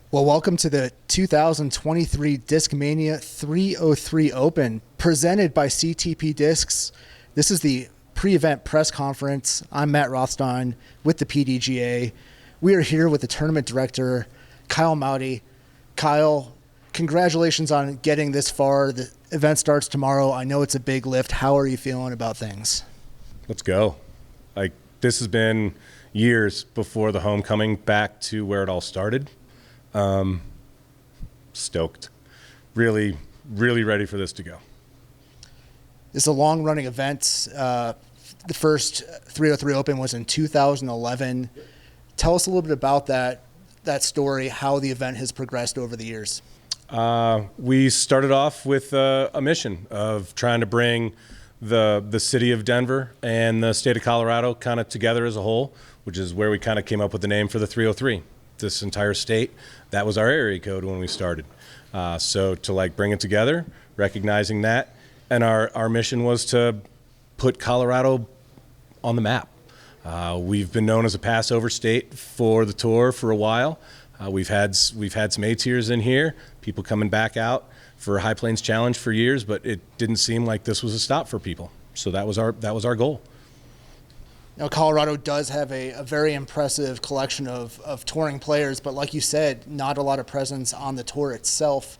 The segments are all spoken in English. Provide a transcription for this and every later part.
Well, welcome to the 2023 Discmania 303 Open, presented by CTP Discs. This is the pre-event press conference. I'm Matt Rothstein with the PDGA. We are here with the tournament director, Kyle Mowdy. Kyle, congratulations on getting this far. The event starts tomorrow. I know it's a big lift. How are you feeling about things? Let's go. This has been years before the homecoming back to where it all started. Stoked. Really, really ready for this to go. This is a long-running event. The first 303 Open was in 2011. Tell us a little bit about that story, how the event has progressed over the years. We started off with a mission of trying to bring the city of Denver and the state of Colorado kind of together as a whole, which is where we kind of came up with the name for the 303. This entire state, that was our area code when we started. So to bring it together, recognizing that, and our mission was to put Colorado on the map. We've been known as a Passover state for the tour for a while. We've had some A tiers in here, people coming back out for High Plains Challenge for years, but it didn't seem like this was a stop for people. So that was our goal. Now, Colorado does have a very impressive collection of touring players, but like you said, not a lot of presence on the tour itself.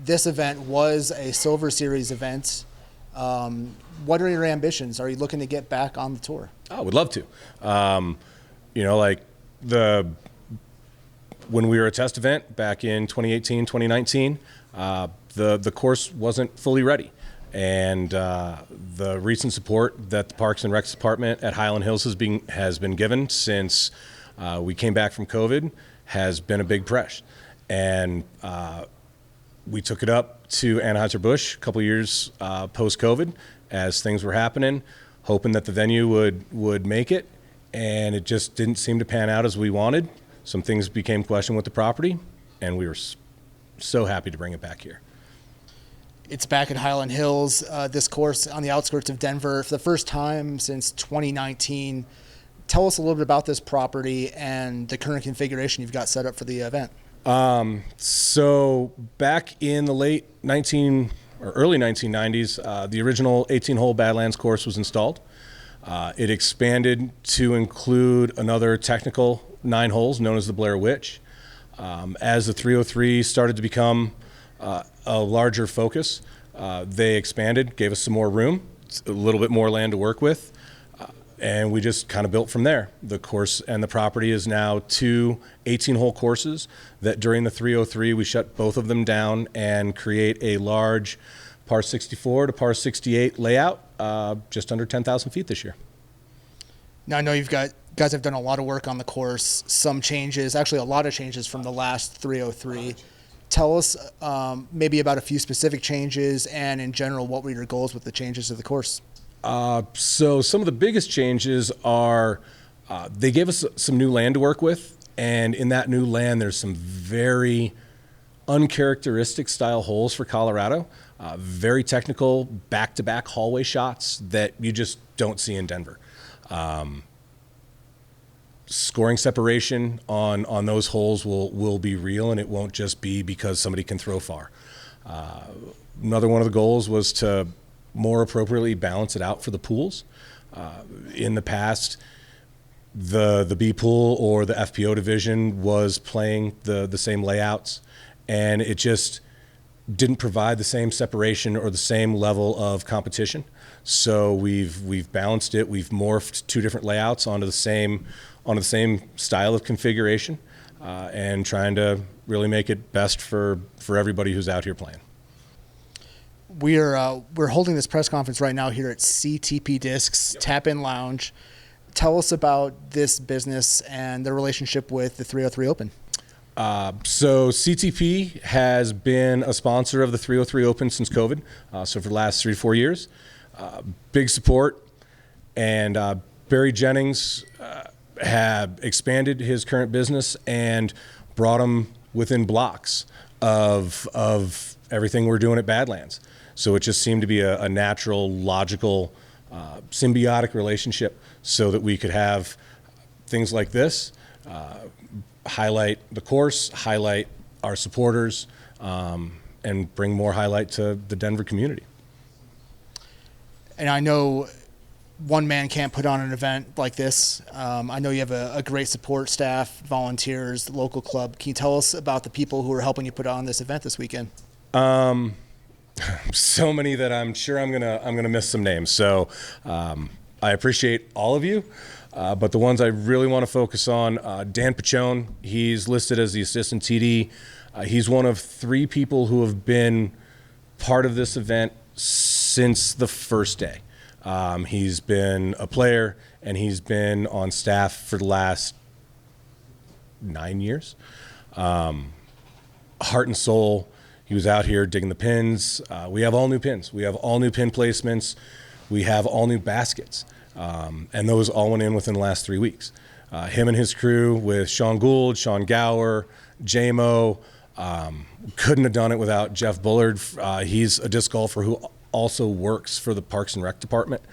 This event was a Silver Series event. What are your ambitions? Are you looking to get back on the tour? I would love to. When we were a test event back in 2018, 2019, the course wasn't fully ready. And the recent support that the Parks and Recs Department at Highland Hills has been given since we came back from COVID has been a big push. And we took it up to Anheuser-Busch a couple years post-COVID as things were happening, hoping that the venue would make it. And it just didn't seem to pan out as we wanted. Some things became questioned with the property, and we were so happy to bring it back here. It's back at Highland Hills, this course on the outskirts of Denver for the first time since 2019. Tell us a little bit about this property and the current configuration you've got set up for the event. So back in the late early 1990s, the original 18-hole Badlands course was installed. It expanded to include another technical 9 holes known as the Blair Witch. As the 303 started to become a larger focus, they expanded, gave us some more room, a little bit more land to work with, and we just kind of built from there. The course and the property is now 2 18-hole courses that during the 303 we shut both of them down and create a large par 64 to par 68 layout, just under 10,000 feet this year. Now I know guys have done a lot of work on the course, some changes, actually a lot of changes from the last 303. Tell us maybe about a few specific changes, and in general, what were your goals with the changes to the course? So some of the biggest changes are they gave us some new land to work with, and in that new land, there's some very uncharacteristic style holes for Colorado, very technical back-to-back hallway shots that you just don't see in Denver. Scoring separation on those holes will be real, and it won't just be because somebody can throw far. Another one of the goals was to more appropriately balance it out for the pools. In the past, the B pool or the FPO division was playing the same layouts, and it just didn't provide the same separation or the same level of competition. So we've balanced it. We've morphed 2 different layouts onto the same style of configuration, and trying to really make it best for everybody who's out here playing. We're holding this press conference right now here at CTP Discs Tap-In Lounge. Tell us about this business and the relationship with the 303 Open. So CTP has been a sponsor of the 303 Open since COVID, so for the last 3 to 4 years. Big support, and Barry Jennings had expanded his current business and brought him within blocks of everything we're doing at Badlands. So it just seemed to be a natural, logical, symbiotic relationship so that we could have things like this, highlight the course, highlight our supporters, and bring more highlight to the Denver community. And I know one man can't put on an event like this. I know you have a great support staff, volunteers, local club. Can you tell us about the people who are helping you put on this event this weekend? So many that I'm sure I'm gonna miss some names. So I appreciate all of you, but the ones I really want to focus on, Dan Pachone, he's listed as the assistant TD. He's one of 3 people who have been part of this event since the first day. He's been a player, and he's been on staff for the last 9 years. Heart and soul, he was out here digging the pins. We have all new pins. We have all new pin placements. We have all new baskets. And those all went in within the last 3 weeks. Him and his crew with Sean Gould, Sean Gower, JMO, couldn't have done it without Jeff Bullard. He's a disc golfer who also works for the Parks and Rec department,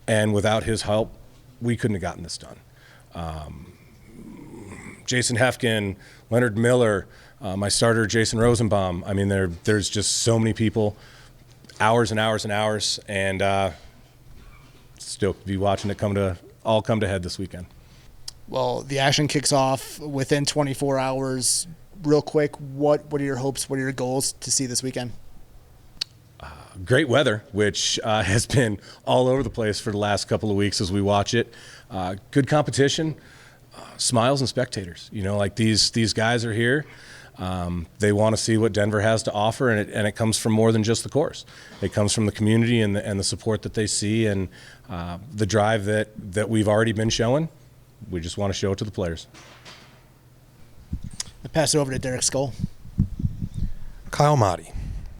and without his help, we couldn't have gotten this done. Jason Hefkin, Leonard Miller, my starter Jason Rosenbaum. I mean, there's just so many people, hours and hours and hours, and stoked to be watching it all come to head this weekend. Well, the action kicks off within 24 hours. Real quick, what are your hopes? What are your goals to see this weekend? Great weather, which has been all over the place for the last couple of weeks as we watch it. Good competition, smiles and spectators. You know, like these guys are here. They want to see what Denver has to offer, and it comes from more than just the course. It comes from the community and the support that they see, and the drive that we've already been showing. We just want to show it to the players. I pass it over to Derek Skull. Kyle Motti.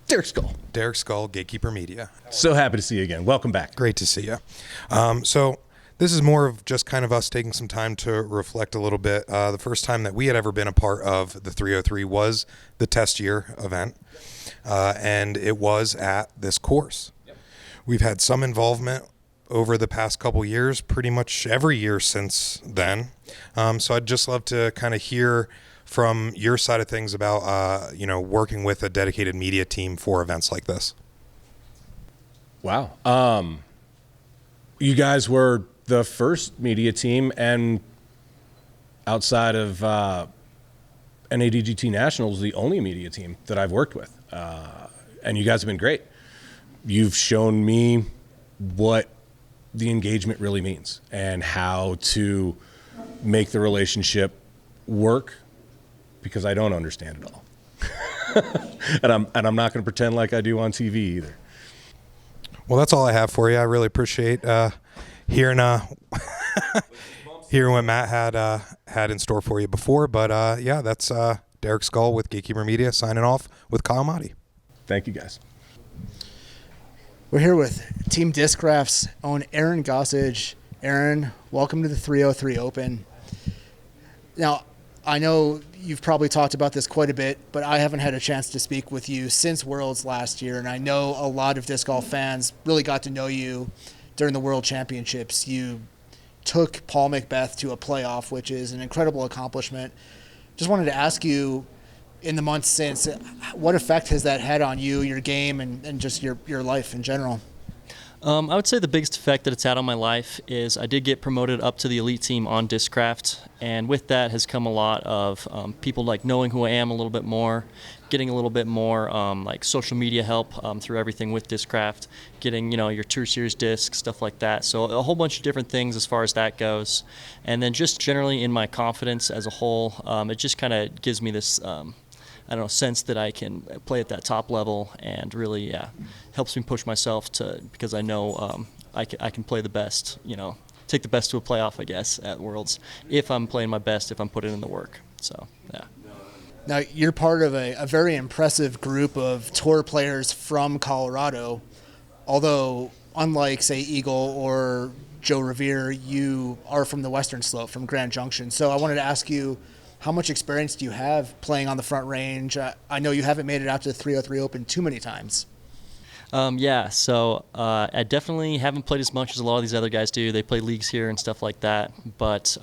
Derek Skull. Derek Skull, Gatekeeper Media. So happy to see you again. Welcome back. Great to see you. So this is more of just kind of us taking some time to reflect a little bit. The first time that we had ever been a part of the 303 was the test year event, and it was at this course. Yep. We've had some involvement over the past couple years, pretty much every year since then. So I'd just love to kind of hear from your side of things about, working with a dedicated media team for events like this. Wow. You guys were the first media team, and outside of NADGT Nationals, the only media team that I've worked with. And you guys have been great. You've shown me what the engagement really means and how to make the relationship work, because I don't understand it all. and I'm not going to pretend like I do on TV either. Well, that's all I have for you. I really appreciate hearing hearing what Matt had in store for you before. But that's Derek Skull with Gatekeeper Media signing off with Kyle Motti. Thank you, guys. We're here with Team Discraft's own Aaron Gossage. Aaron, welcome to the 303 Open. Now, I know you've probably talked about this quite a bit, but I haven't had a chance to speak with you since Worlds last year, and I know a lot of disc golf fans really got to know you during the World Championships. You took Paul Macbeth to a playoff, which is an incredible accomplishment. Just wanted to ask you, in the months since, what effect has that had on you, your game, and just your life in general? I would say the biggest effect that it's had on my life is I did get promoted up to the elite team on Discraft, and with that has come a lot of people like knowing who I am a little bit more, getting a little bit more like social media help through everything with Discraft, getting your Tour Series discs, stuff like that. So a whole bunch of different things as far as that goes, and then just generally in my confidence as a whole, it just kind of gives me this sense that I can play at that top level, and really, helps me push myself because I know I can play the best, take the best to a playoff, I guess, at Worlds, if I'm playing my best, if I'm putting in the work. So, yeah. Now, you're part of a very impressive group of tour players from Colorado, although unlike, say, Eagle or Joe Revere, you are from the Western Slope, from Grand Junction. So I wanted to ask you, how much experience do you have playing on the Front Range? I know you haven't made it out to the 303 Open too many times. So I definitely haven't played as much as a lot of these other guys do. They play leagues here and stuff like that. But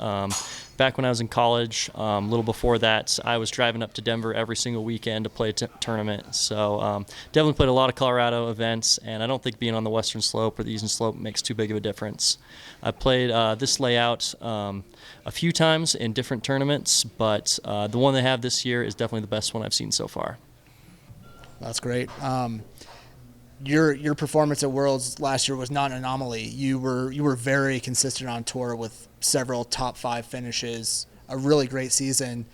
back when I was in college. A little before that, I was driving up to Denver every single weekend to play a tournament. So definitely played a lot of Colorado events, and I don't think being on the western slope or the eastern slope makes too big of a difference. I played this layout a few times in different tournaments, but the one they have this year is definitely the best one I've seen so far. That's great. Your performance at Worlds last year was not an anomaly. You were very consistent on tour with several top 5 finishes, a really great season.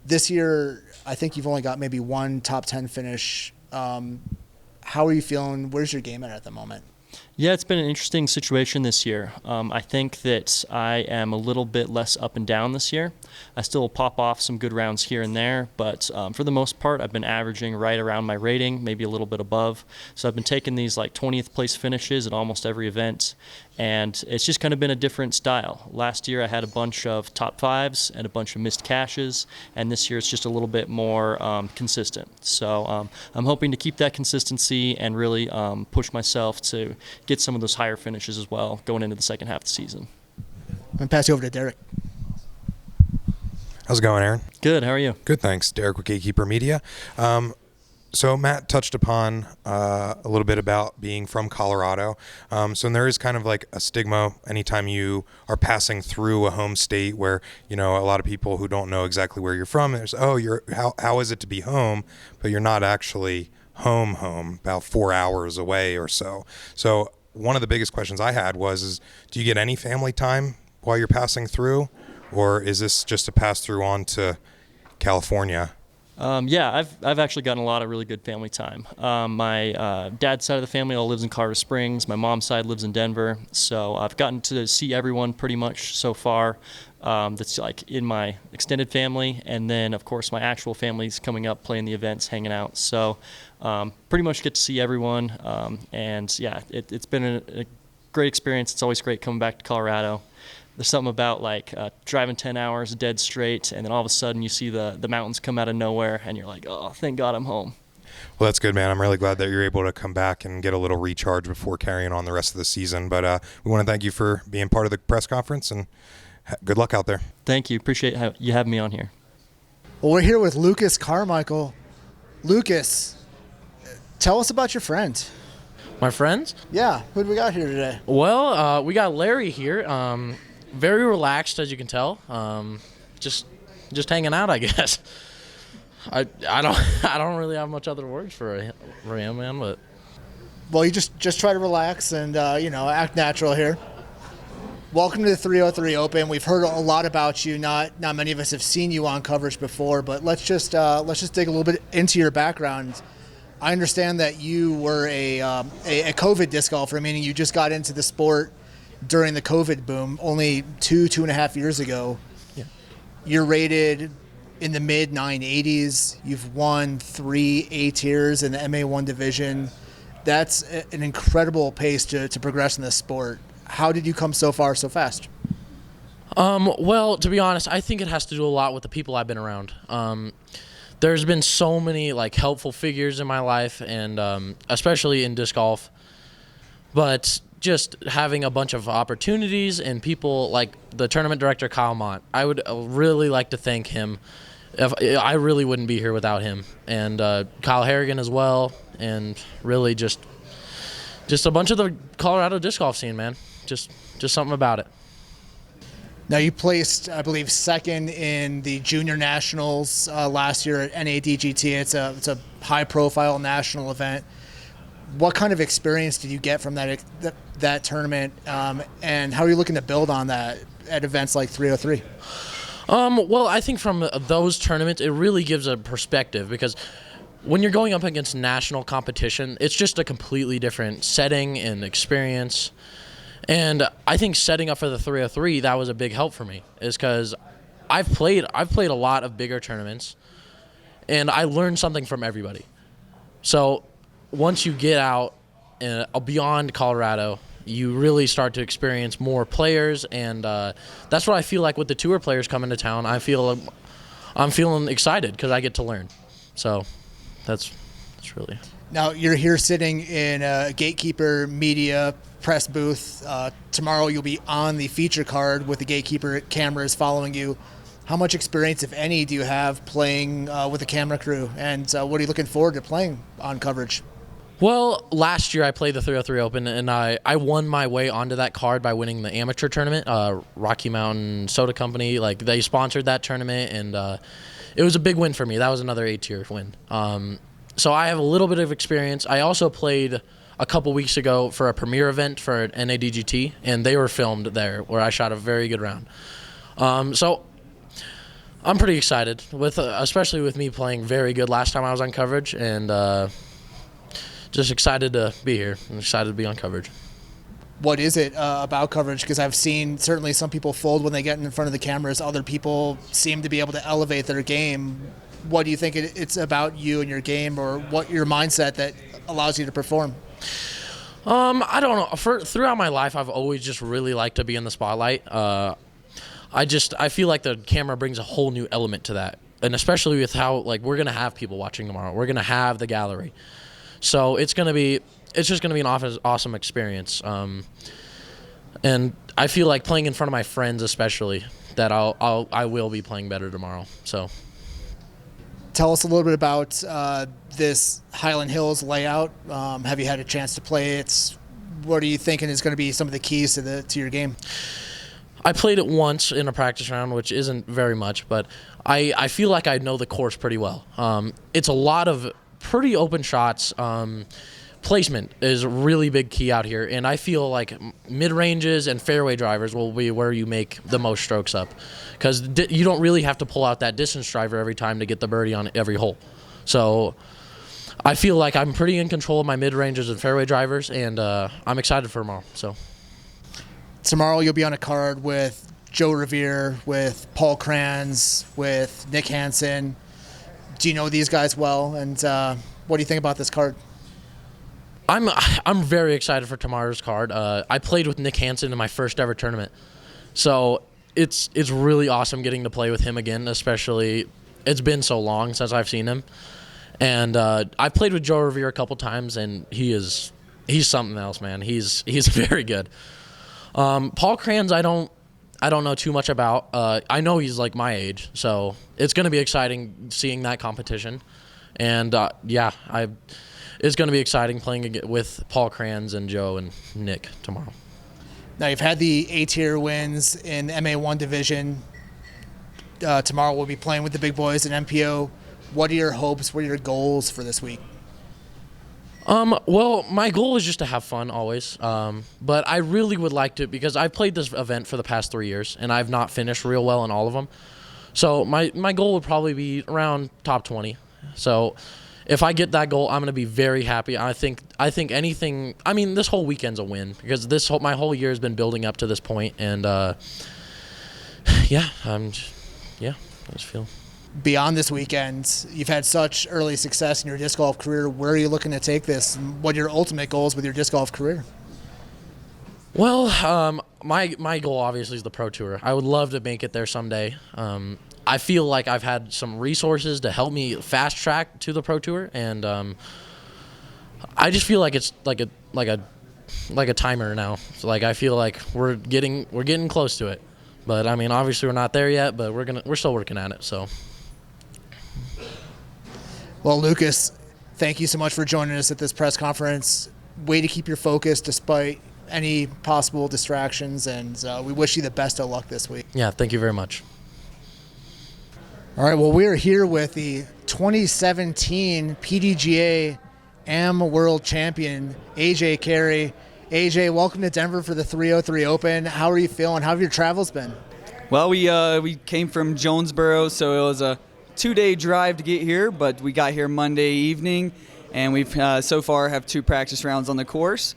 This year, I think you've only got maybe one top 10 finish. How are you feeling? Where's your game at the moment? Yeah, it's been an interesting situation this year. I think that I am a little bit less up and down this year. I still pop off some good rounds here and there, but for the most part, I've been averaging right around my rating, maybe a little bit above. So I've been taking these like 20th place finishes at almost every event, and it's just kind of been a different style. Last year, I had a bunch of top 5s and a bunch of missed caches, and this year it's just a little bit more consistent. So I'm hoping to keep that consistency and really push myself to get some of those higher finishes as well going into the second half of the season. I'm going to pass you over to Derek. How's it going, Aaron? Good. How are you? Good, thanks. Derek with Gatekeeper Media. So Matt touched upon a little bit about being from Colorado. So there is kind of like a stigma anytime you are passing through a home state where, you know, a lot of people who don't know exactly where you're from, there's, how is it to be home? But you're not actually home, about 4 hours away or so. So one of the biggest questions I had was, do you get any family time while you're passing through? Or is this just a pass through on to California? Yeah, I've actually gotten a lot of really good family time. My dad's side of the family all lives in Colorado Springs. My mom's side lives in Denver. So I've gotten to see everyone pretty much so far. That's like in my extended family, and then of course my actual family's coming up, playing the events, hanging out. So pretty much get to see everyone. And yeah, it's been a great experience. It's always great coming back to Colorado. There's something about like driving 10 hours dead straight, and then all of a sudden you see the mountains come out of nowhere, and you're like, oh, thank God I'm home. Well, that's good, man. I'm really glad that you're able to come back and get a little recharge before carrying on the rest of the season. But we want to thank you for being part of the press conference, and good luck out there. Thank you. Appreciate you having me on here. Well, we're here with Lucas Carmichael. Lucas, tell us about your friend. My friends? Yeah, who do we got here today? Well, we got Larry here. Very relaxed, as you can tell. Just hanging out, I guess. I don't really have much other words for him, man. But well, you just try to relax and act natural here. Welcome to the 303 Open. We've heard a lot about you. Not many of us have seen you on coverage before, but let's just dig a little bit into your background. I understand that you were a COVID disc golfer, meaning you just got into the sport during the COVID boom only 2.5 years ago. Yeah. You're rated in the mid 980s. You've won 3 A tiers in the MA1 division. That's an incredible pace to progress in this sport. How did you come so far so fast? Well, to be honest, I think it has to do a lot with the people I've been around. There's been so many like helpful figures in my life, and especially in disc golf. But just having a bunch of opportunities and people like the tournament director, Kyle Mott, I would really like to thank him. I really wouldn't be here without him. And Kyle Harrigan as well, and really just a bunch of the Colorado disc golf scene, man. Just something about it. Now, you placed, I believe, second in the Junior Nationals last year at NADGT. It's a high-profile national event. What kind of experience did you get from that tournament, and how are you looking to build on that at events like 303? Well, I think from those tournaments, it really gives a perspective, because when you're going up against national competition, it's just a completely different setting and experience. And I think setting up for the 303, that was a big help for me, is because I've played a lot of bigger tournaments, and I learned something from everybody. So once you get out beyond Colorado, you really start to experience more players, and that's what I feel like with the tour players coming to town. I'm feeling excited because I get to learn. So that's really. Now you're here sitting in a Gatekeeper media press booth. Tomorrow you'll be on the feature card with the Gatekeeper cameras following you. How much experience, if any, do you have playing with a camera crew? And what are you looking forward to playing on coverage? Well, last year I played the 303 Open, and I won my way onto that card by winning the amateur tournament. Rocky Mountain Soda Company, like they sponsored that tournament, and it was a big win for me. That was another A-tier win. So I have a little bit of experience. I also played a couple weeks ago for a premier event for NADGT, and they were filmed there, where I shot a very good round. So I'm pretty excited, with especially with me playing very good last time I was on coverage, and just excited to be here. I'm excited to be on coverage. What is it about coverage? Because I've seen certainly some people fold when they get in front of the cameras. Other people seem to be able to elevate their game. What do you think it's about you and your game, or what your mindset that allows you to perform? I don't know. Throughout my life, I've always just really liked to be in the spotlight. I feel like the camera brings a whole new element to that, and especially with how we're gonna have people watching tomorrow. We're gonna have the gallery. So it's just going to be an awesome experience. And I feel like playing in front of my friends, especially, that I will be playing better tomorrow. So tell us a little bit about this Highland Hills layout. Have you had a chance to play it? What are you thinking is going to be some of the keys to your game? I played it once in a practice round, which isn't very much, but I feel like I know the course pretty well. It's a lot of pretty open shots. Placement is a really big key out here, and I feel like mid-ranges and fairway drivers will be where you make the most strokes up, because you don't really have to pull out that distance driver every time to get the birdie on every hole. So I feel like I'm pretty in control of my mid-ranges and fairway drivers, and I'm excited for tomorrow. So tomorrow you'll be on a card with Joe Revere, with Paul Kranz, with Nick Hansen. Do you know these guys well, and what do you think about this card? I'm very excited for tomorrow's card. I played with Nick Hansen in my first ever tournament, so it's really awesome getting to play with him again. Especially, it's been so long since I've seen him, and I've played with Joe Revere a couple times, and he's something else, man. He's very good. Paul Kranz, I don't know too much about. I know he's like my age, so it's going to be exciting seeing that competition. And it's going to be exciting playing with Paul Kranz and Joe and Nick tomorrow. Now you've had the A-tier wins in the MA1 division. Tomorrow we'll be playing with the big boys in MPO. What are your hopes? What are your goals for this week? Well, my goal is just to have fun always. But I really would like to, because I've played this event for the past 3 years, and I've not finished real well in all of them. So my goal would probably be around top 20. So if I get that goal, I'm going to be very happy. I think anything, I mean, this whole weekend's a win, because my whole year has been building up to this point, and I just feel. Beyond this weekend, you've had such early success in your disc golf career. Where are you looking to take this? What are your ultimate goals with your disc golf career? Well, my goal obviously is the Pro Tour. I would love to make it there someday. I feel like I've had some resources to help me fast track to the Pro Tour, and I just feel like it's like a timer now. So I feel like we're getting close to it. But I mean, obviously we're not there yet, but we're still working at it. So. Well, Lucas, thank you so much for joining us at this press conference. Way to keep your focus despite any possible distractions, and we wish you the best of luck this week. Yeah, thank you very much. All right, well, we're here with the 2017 PDGA AM World Champion, AJ Carey. AJ, welcome to Denver for the 303 Open. How are you feeling? How have your travels been? Well, we came from Jonesboro, so it was a 2-day drive to get here, but we got here Monday evening, and we've so far have 2 practice rounds on the course,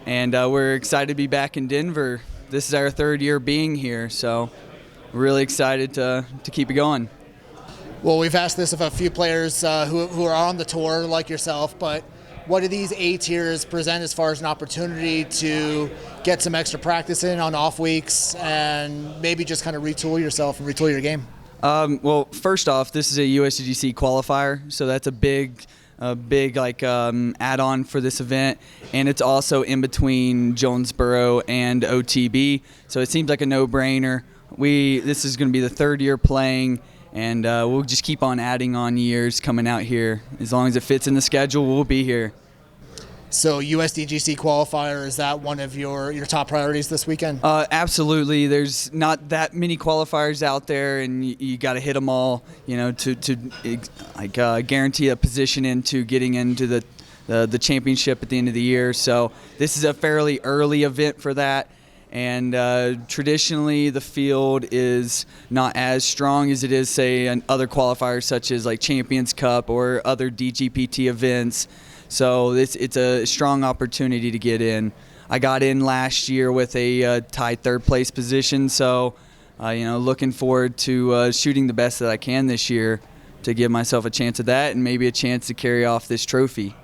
and we're excited to be back in Denver. This is our 3rd year being here, so we're really excited to keep it going. Well, we've asked this of a few players who are on the tour like yourself, but what do these A-tiers present as far as an opportunity to get some extra practice in on off weeks and maybe just kind of retool yourself and retool your game? Well, first off, this is a USDGC qualifier, so that's a big a big add-on for this event, and it's also in between Jonesboro and OTB, so it seems like a no-brainer. This is going to be the third year playing, and we'll just keep on adding on years coming out here. As long as it fits in the schedule, we'll be here. So USDGC qualifier, is that one of your top priorities this weekend? Absolutely. There's not that many qualifiers out there, and you got to hit them all, to guarantee a position into getting into the championship at the end of the year. So this is a fairly early event for that. And traditionally, the field is not as strong as it is, say, in other qualifiers such as like Champions Cup or other DGPT events. So it's a strong opportunity to get in. I got in last year with a tied third place position, so looking forward to shooting the best that I can this year to give myself a chance at that and maybe a chance to carry off this trophy.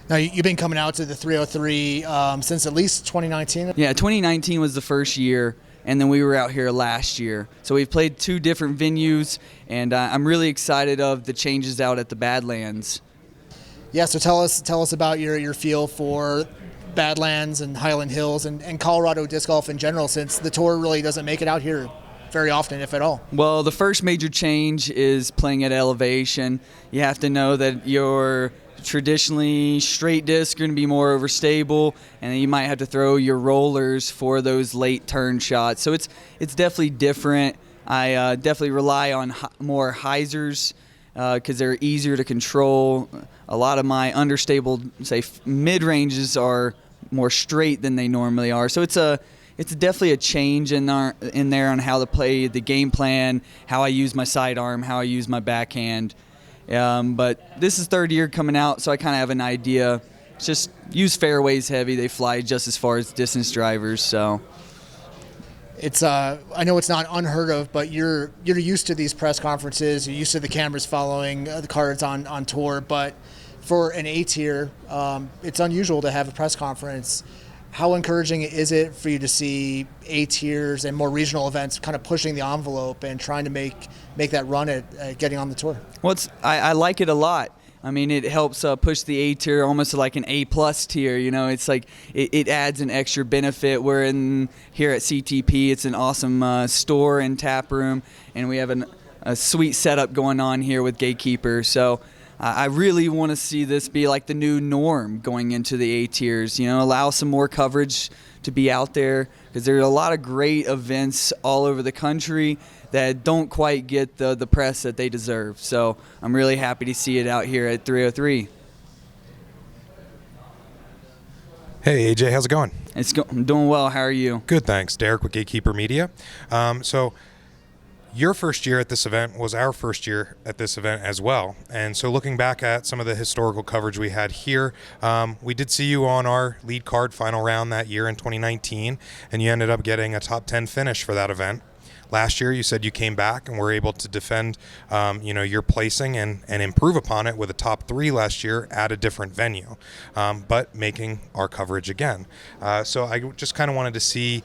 Now, you've been coming out to the 303 since at least 2019? Yeah, 2019 was the first year, and then we were out here last year. So we've played 2 different venues, and I'm really excited of the changes out at the Badlands. Yeah, so tell us about your feel for Badlands and Highland Hills and Colorado disc golf in general, since the tour really doesn't make it out here very often, if at all. Well, the first major change is playing at elevation. You have to know that your traditionally straight discs are going to be more overstable, and then you might have to throw your rollers for those late turn shots. So it's definitely different. I definitely rely on more hyzers because they're easier to control. A lot of my understable, say, mid-ranges are more straight than they normally are. So it's definitely a change in there on how to play the game plan, how I use my sidearm, how I use my backhand. But this is third year coming out, so I kind of have an idea. Just use fairways heavy. They fly just as far as distance drivers, so. It's I know it's not unheard of, but you're used to these press conferences. You're used to the cameras following the cards on tour. But for an A tier, it's unusual to have a press conference. How encouraging is it for you to see A tiers and more regional events kind of pushing the envelope and trying to make that run at getting on the tour? Well, I like it a lot. I mean, it helps push the A tier almost to like an A+ tier. It's like it adds an extra benefit. We're here at CTP. It's an awesome store and tap room, and we have a sweet setup going on here with Gatekeeper. So I really want to see this be like the new norm going into the A tiers. Allow some more coverage to be out there, because there are a lot of great events all over the country that don't quite get the press that they deserve. So I'm really happy to see it out here at 303. Hey, AJ, how's it going? I'm doing well. How are you? Good, thanks. Derek with Gatekeeper Media. So your first year at this event was our first year at this event as well. And so looking back at some of the historical coverage we had here, we did see you on our lead card final round that year in 2019, and you ended up getting a top 10 finish for that event. Last year, you said you came back and were able to defend, your placing and improve upon it with a top 3 last year at a different venue, but making our coverage again. So I just kind of wanted to see,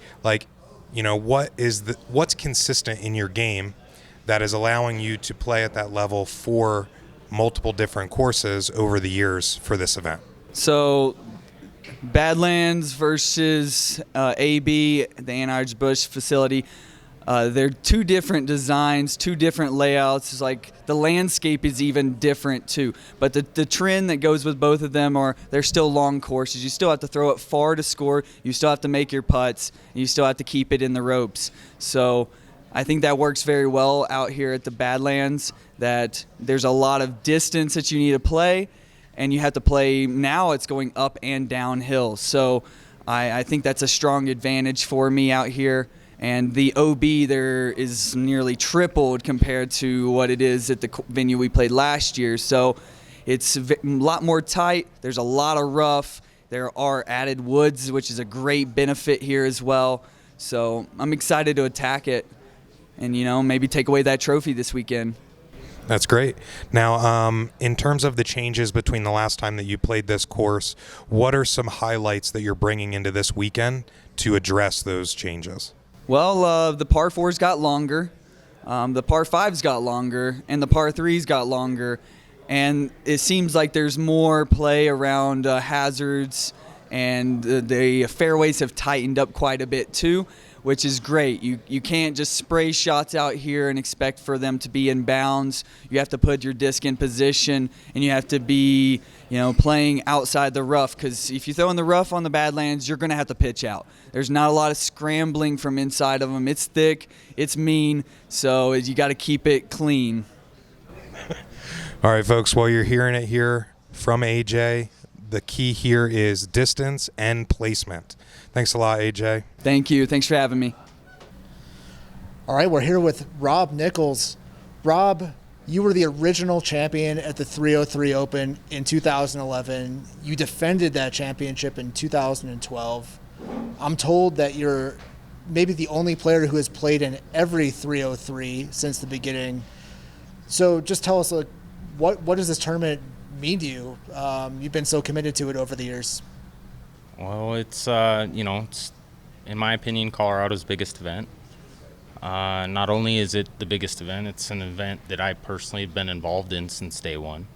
what's consistent in your game that is allowing you to play at that level for multiple different courses over the years for this event. So Badlands versus AB, the Anheuser-Busch facility. They're 2 different designs, 2 different layouts. It's like the landscape is even different too. But the trend that goes with both of them they're still long courses. You still have to throw it far to score. You still have to make your putts. And you still have to keep it in the ropes. So I think that works very well out here at the Badlands, that there's a lot of distance that you need to play. And you have to play, now it's going up and downhill. So I think that's a strong advantage for me out here. And the OB there is nearly tripled compared to what it is at the venue we played last year. So it's a lot more tight. There's a lot of rough. There are added woods, which is a great benefit here as well. So I'm excited to attack it and, maybe take away that trophy this weekend. That's great. Now, in terms of the changes between the last time that you played this course, what are some highlights that you're bringing into this weekend to address those changes? Well, the par 4s got longer, the par 5s got longer, and the par 3s got longer. and it seems like there's more play around hazards, and the fairways have tightened up quite a bit too, which is great. You can't just spray shots out here and expect for them to be in bounds. You have to put your disc in position, and you have to be, playing outside the rough, because if you throw in the rough on the Badlands, you're going to have to pitch out. There's not a lot of scrambling from inside of them. It's thick, it's mean, so you got to keep it clean. All right, folks, while you're hearing it here from AJ, the key here is distance and placement. Thanks a lot, AJ. Thank you. Thanks for having me. All right, we're here with Rob Nichols. Rob, you were the original champion at the 303 Open in 2011. You defended that championship in 2012. I'm told that you're maybe the only player who has played in every 303 since the beginning. So just tell us, what does this tournament mean to you? You've been so committed to it over the years. Well, it's it's, in my opinion, Colorado's biggest event. Not only is it the biggest event, it's an event that I personally have been involved in since day one.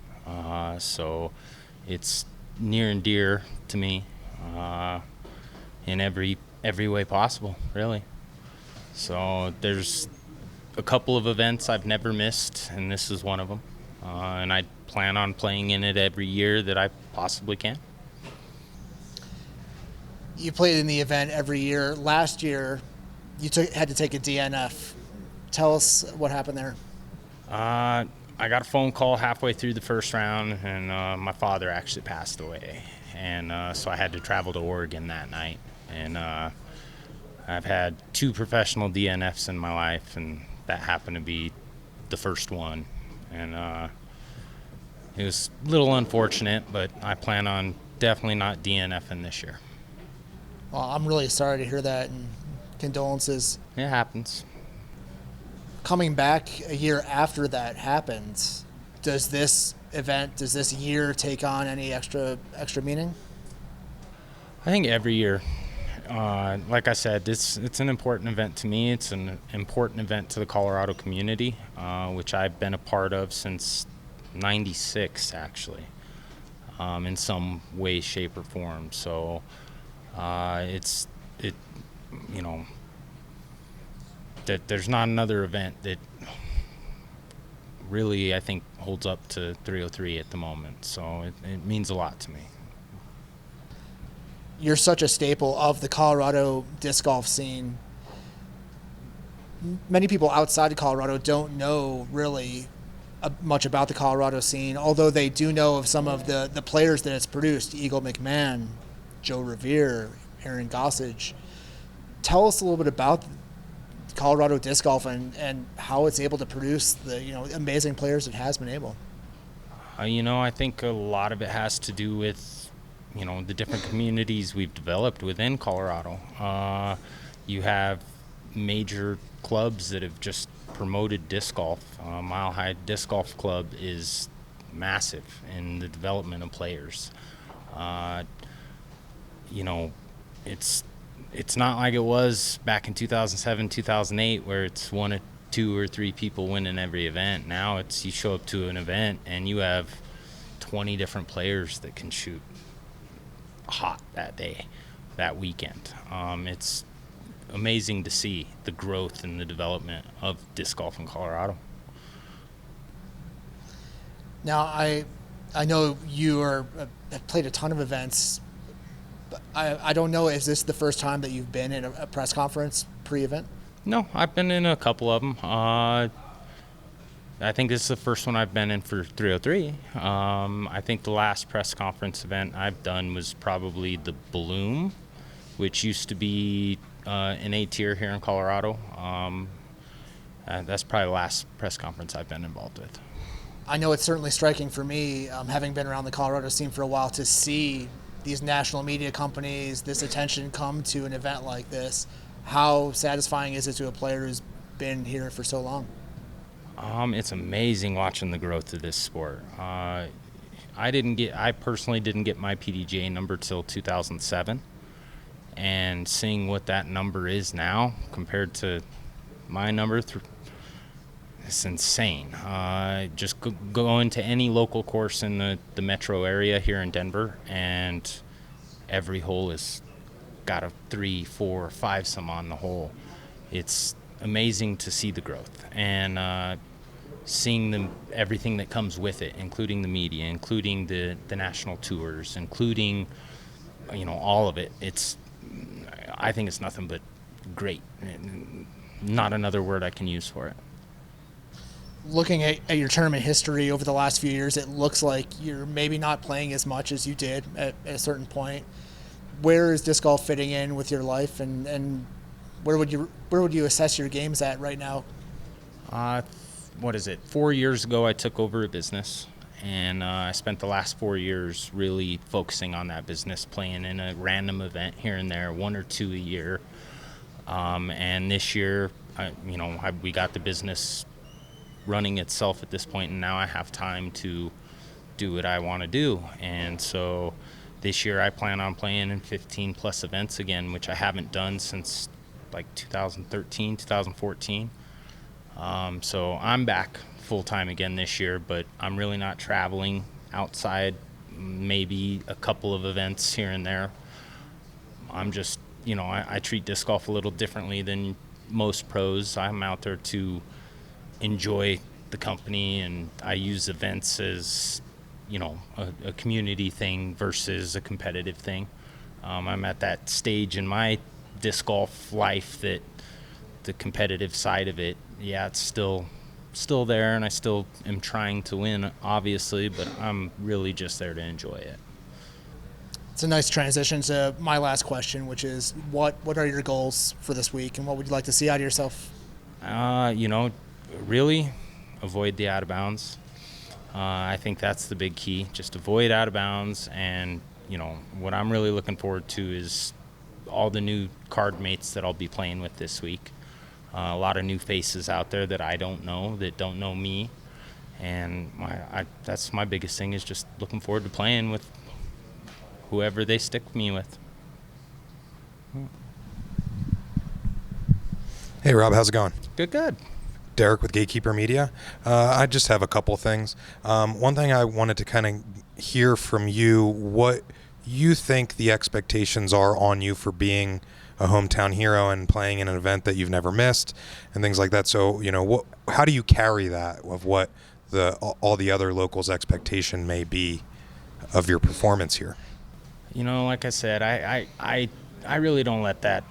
So it's near and dear to me in every way possible, really. So there's a couple of events I've never missed, and this is one of them. And I plan on playing in it every year that I possibly can. You played in the event every year. Last year, you had to take a DNF. Tell us what happened there. I got a phone call halfway through the first round, and my father actually passed away. And so I had to travel to Oregon that night. And I've had 2 professional DNFs in my life, and that happened to be the first one. And it was a little unfortunate, but I plan on definitely not DNFing this year. Well, I'm really sorry to hear that, and condolences. It happens. Coming back a year after that happens, does this year take on any extra meaning? I think every year, like I said, it's an important event to me. It's an important event to the Colorado community, which I've been a part of since '96, actually, in some way, shape, or form. So that there's not another event that really, I think, holds up to 303 at the moment. So it means a lot to me. You're such a staple of the Colorado disc golf scene. Many people outside of Colorado don't know really much about the Colorado scene, although they do know of some of the players that it's produced: Eagle McMahon, Joe Revere, Aaron Gossage. Tell us a little bit about Colorado disc golf and how it's able to produce the amazing players it has been able. I think a lot of it has to do with the different communities we've developed within Colorado. You have major clubs that have just promoted disc golf. Mile High Disc Golf Club is massive in the development of players. It's not like it was back in 2007, 2008, where it's 1 or 2 or 3 people winning every event. Now it's you show up to an event and you have 20 different players that can shoot hot that day, that weekend. It's amazing to see the growth and the development of disc golf in Colorado. Now, I know you have played a ton of events. But I don't know, is this the first time that you've been in a press conference pre-event? No, I've been in a couple of them. I think this is the first one I've been in for 303. I think the last press conference event I've done was probably the Bloom, which used to be an A-tier here in Colorado. That's probably the last press conference I've been involved with. I know it's certainly striking for me, having been around the Colorado scene for a while, to see these national media companies, this attention come to an event like this. How satisfying is it to a player who's been here for so long? It's amazing watching the growth of this sport. I personally didn't get my PDGA number till 2007, and seeing what that number is now compared to my number, It's insane. Just go into any local course in the metro area here in Denver, and every hole is got a 3, 4, 5 some on the hole. It's amazing to see the growth and seeing everything that comes with it, including the media, including the national tours, including all of it. I think it's nothing but great. Not another word I can use for it. Looking at your tournament history over the last few years, it looks like you're maybe not playing as much as you did at a certain point. Where is disc golf fitting in with your life, and where would you assess your games at right now? What is it? 4 years ago, I took over a business, and I spent the last 4 years really focusing on that business, playing in a random event here and there, 1 or 2 a year. And this year, we got the business running itself at this point, and now I have time to do what I want to do. And so this year I plan on playing in 15 plus events again, which I haven't done since like 2013, 2014. So I'm back full time again this year, but I'm really not traveling outside, maybe a couple of events here and there. I'm just, I treat disc golf a little differently than most pros. I'm out there to enjoy the company, and I use events as a community thing versus a competitive thing. I'm at that stage in my disc golf life that the competitive side of it, it's still there, and I still am trying to win, obviously, but I'm really just there to enjoy it. It's a nice transition to my last question, which is what are your goals for this week, and what would you like to see out of yourself? Really avoid the out of bounds. I think that's the big key. Just avoid out of bounds, and what I'm really looking forward to is all the new card mates that I'll be playing with this week. A lot of new faces out there that I don't know, that don't know me, and that's my biggest thing, is just looking forward to playing with whoever they stick me with. Hey, Rob, how's it going? Good. Derek with Gatekeeper Media. I just have a couple things. One thing I wanted to kind of hear from you, what you think the expectations are on you for being a hometown hero and playing in an event that you've never missed and things like that. So, how do you carry that of what all the other locals' expectation may be of your performance here? Like I said, I really don't let that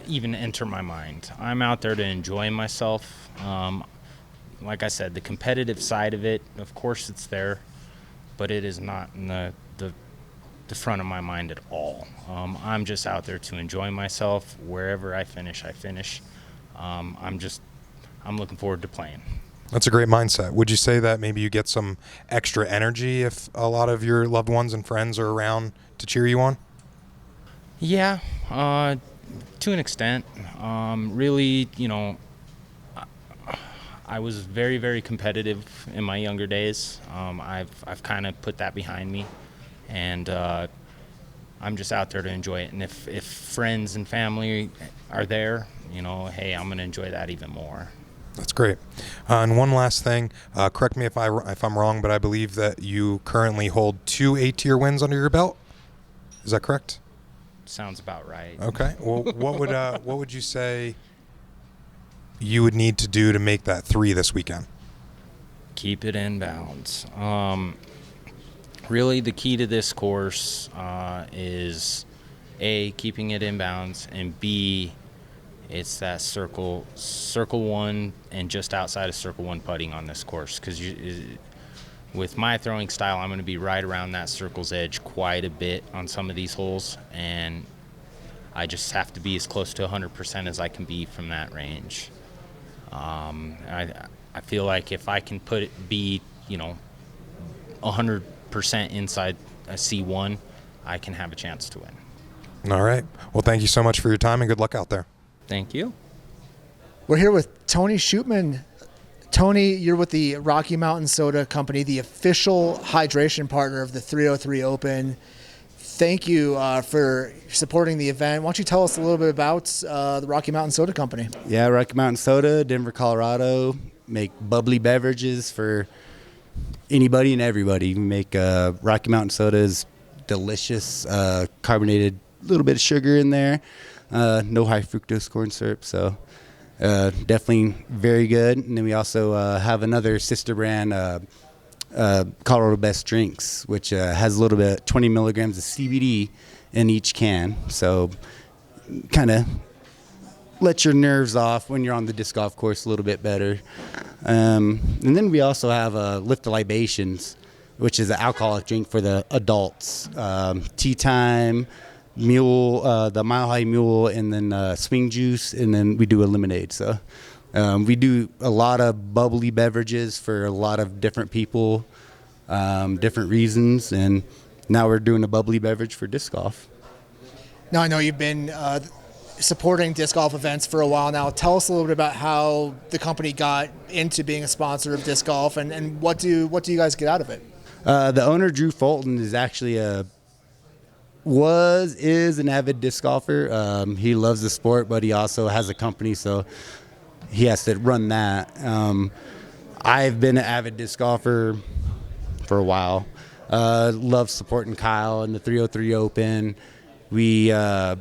even enter my mind. I'm out there to enjoy myself. Like I said, the competitive side of it, of course it's there, but it is not in the front of my mind at all. I'm just out there to enjoy myself. Wherever I finish, I finish. I'm looking forward to playing. That's a great mindset. Would you say that maybe you get some extra energy if a lot of your loved ones and friends are around to cheer you on? Yeah, to an extent. Really, I was very, very competitive in my younger days. I've kind of put that behind me, and I'm just out there to enjoy it. And if friends and family are there, hey, I'm going to enjoy that even more. That's great. And one last thing, correct me if I'm wrong, but I believe that you currently hold 2 A-tier wins under your belt. Is that correct? Sounds about right. Okay. Well, what would you say you would need to do to make that 3 this weekend? Keep it in bounds. Really, the key to this course is A, keeping it in bounds, and B, it's that circle one and just outside of circle one putting on this course, because with my throwing style, I'm going to be right around that circle's edge quite a bit on some of these holes, and I just have to be as close to 100% as I can be from that range. I feel like if I can be 100% inside a C1, I can have a chance to win. All right. Well, thank you so much for your time, and good luck out there. Thank you. We're here with Tony Shootman. Tony, you're with the Rocky Mountain Soda Company, the official hydration partner of the 303 Open. thank you for supporting the event. Why don't you tell us a little bit about the Rocky Mountain Soda Company? Yeah, Rocky Mountain Soda, Denver, Colorado. Make bubbly beverages for anybody and everybody. We make Rocky Mountain sodas, delicious, carbonated, a little bit of sugar in there, no high fructose corn syrup, so definitely very good. And then we also have another sister brand, Colorado Best Drinks, which has a little bit, 20 milligrams of CBD in each can, so kind of let your nerves off when you're on the disc golf course a little bit better. And then we also have Lift the Libations, which is an alcoholic drink for the adults. Tea Time, Mule, the Mile High Mule, and then Swing Juice, and then we do a lemonade. So we do a lot of bubbly beverages for a lot of different people, different reasons, and now we're doing a bubbly beverage for disc golf. Now, I know you've been supporting disc golf events for a while now. Tell us a little bit about how the company got into being a sponsor of disc golf, and what do you guys get out of it? The owner, Drew Fulton, is actually is an avid disc golfer. He loves the sport, but he also has a company, so he has to run that. I've been an avid disc golfer for a while. Love supporting Kyle in the 303 Open. We have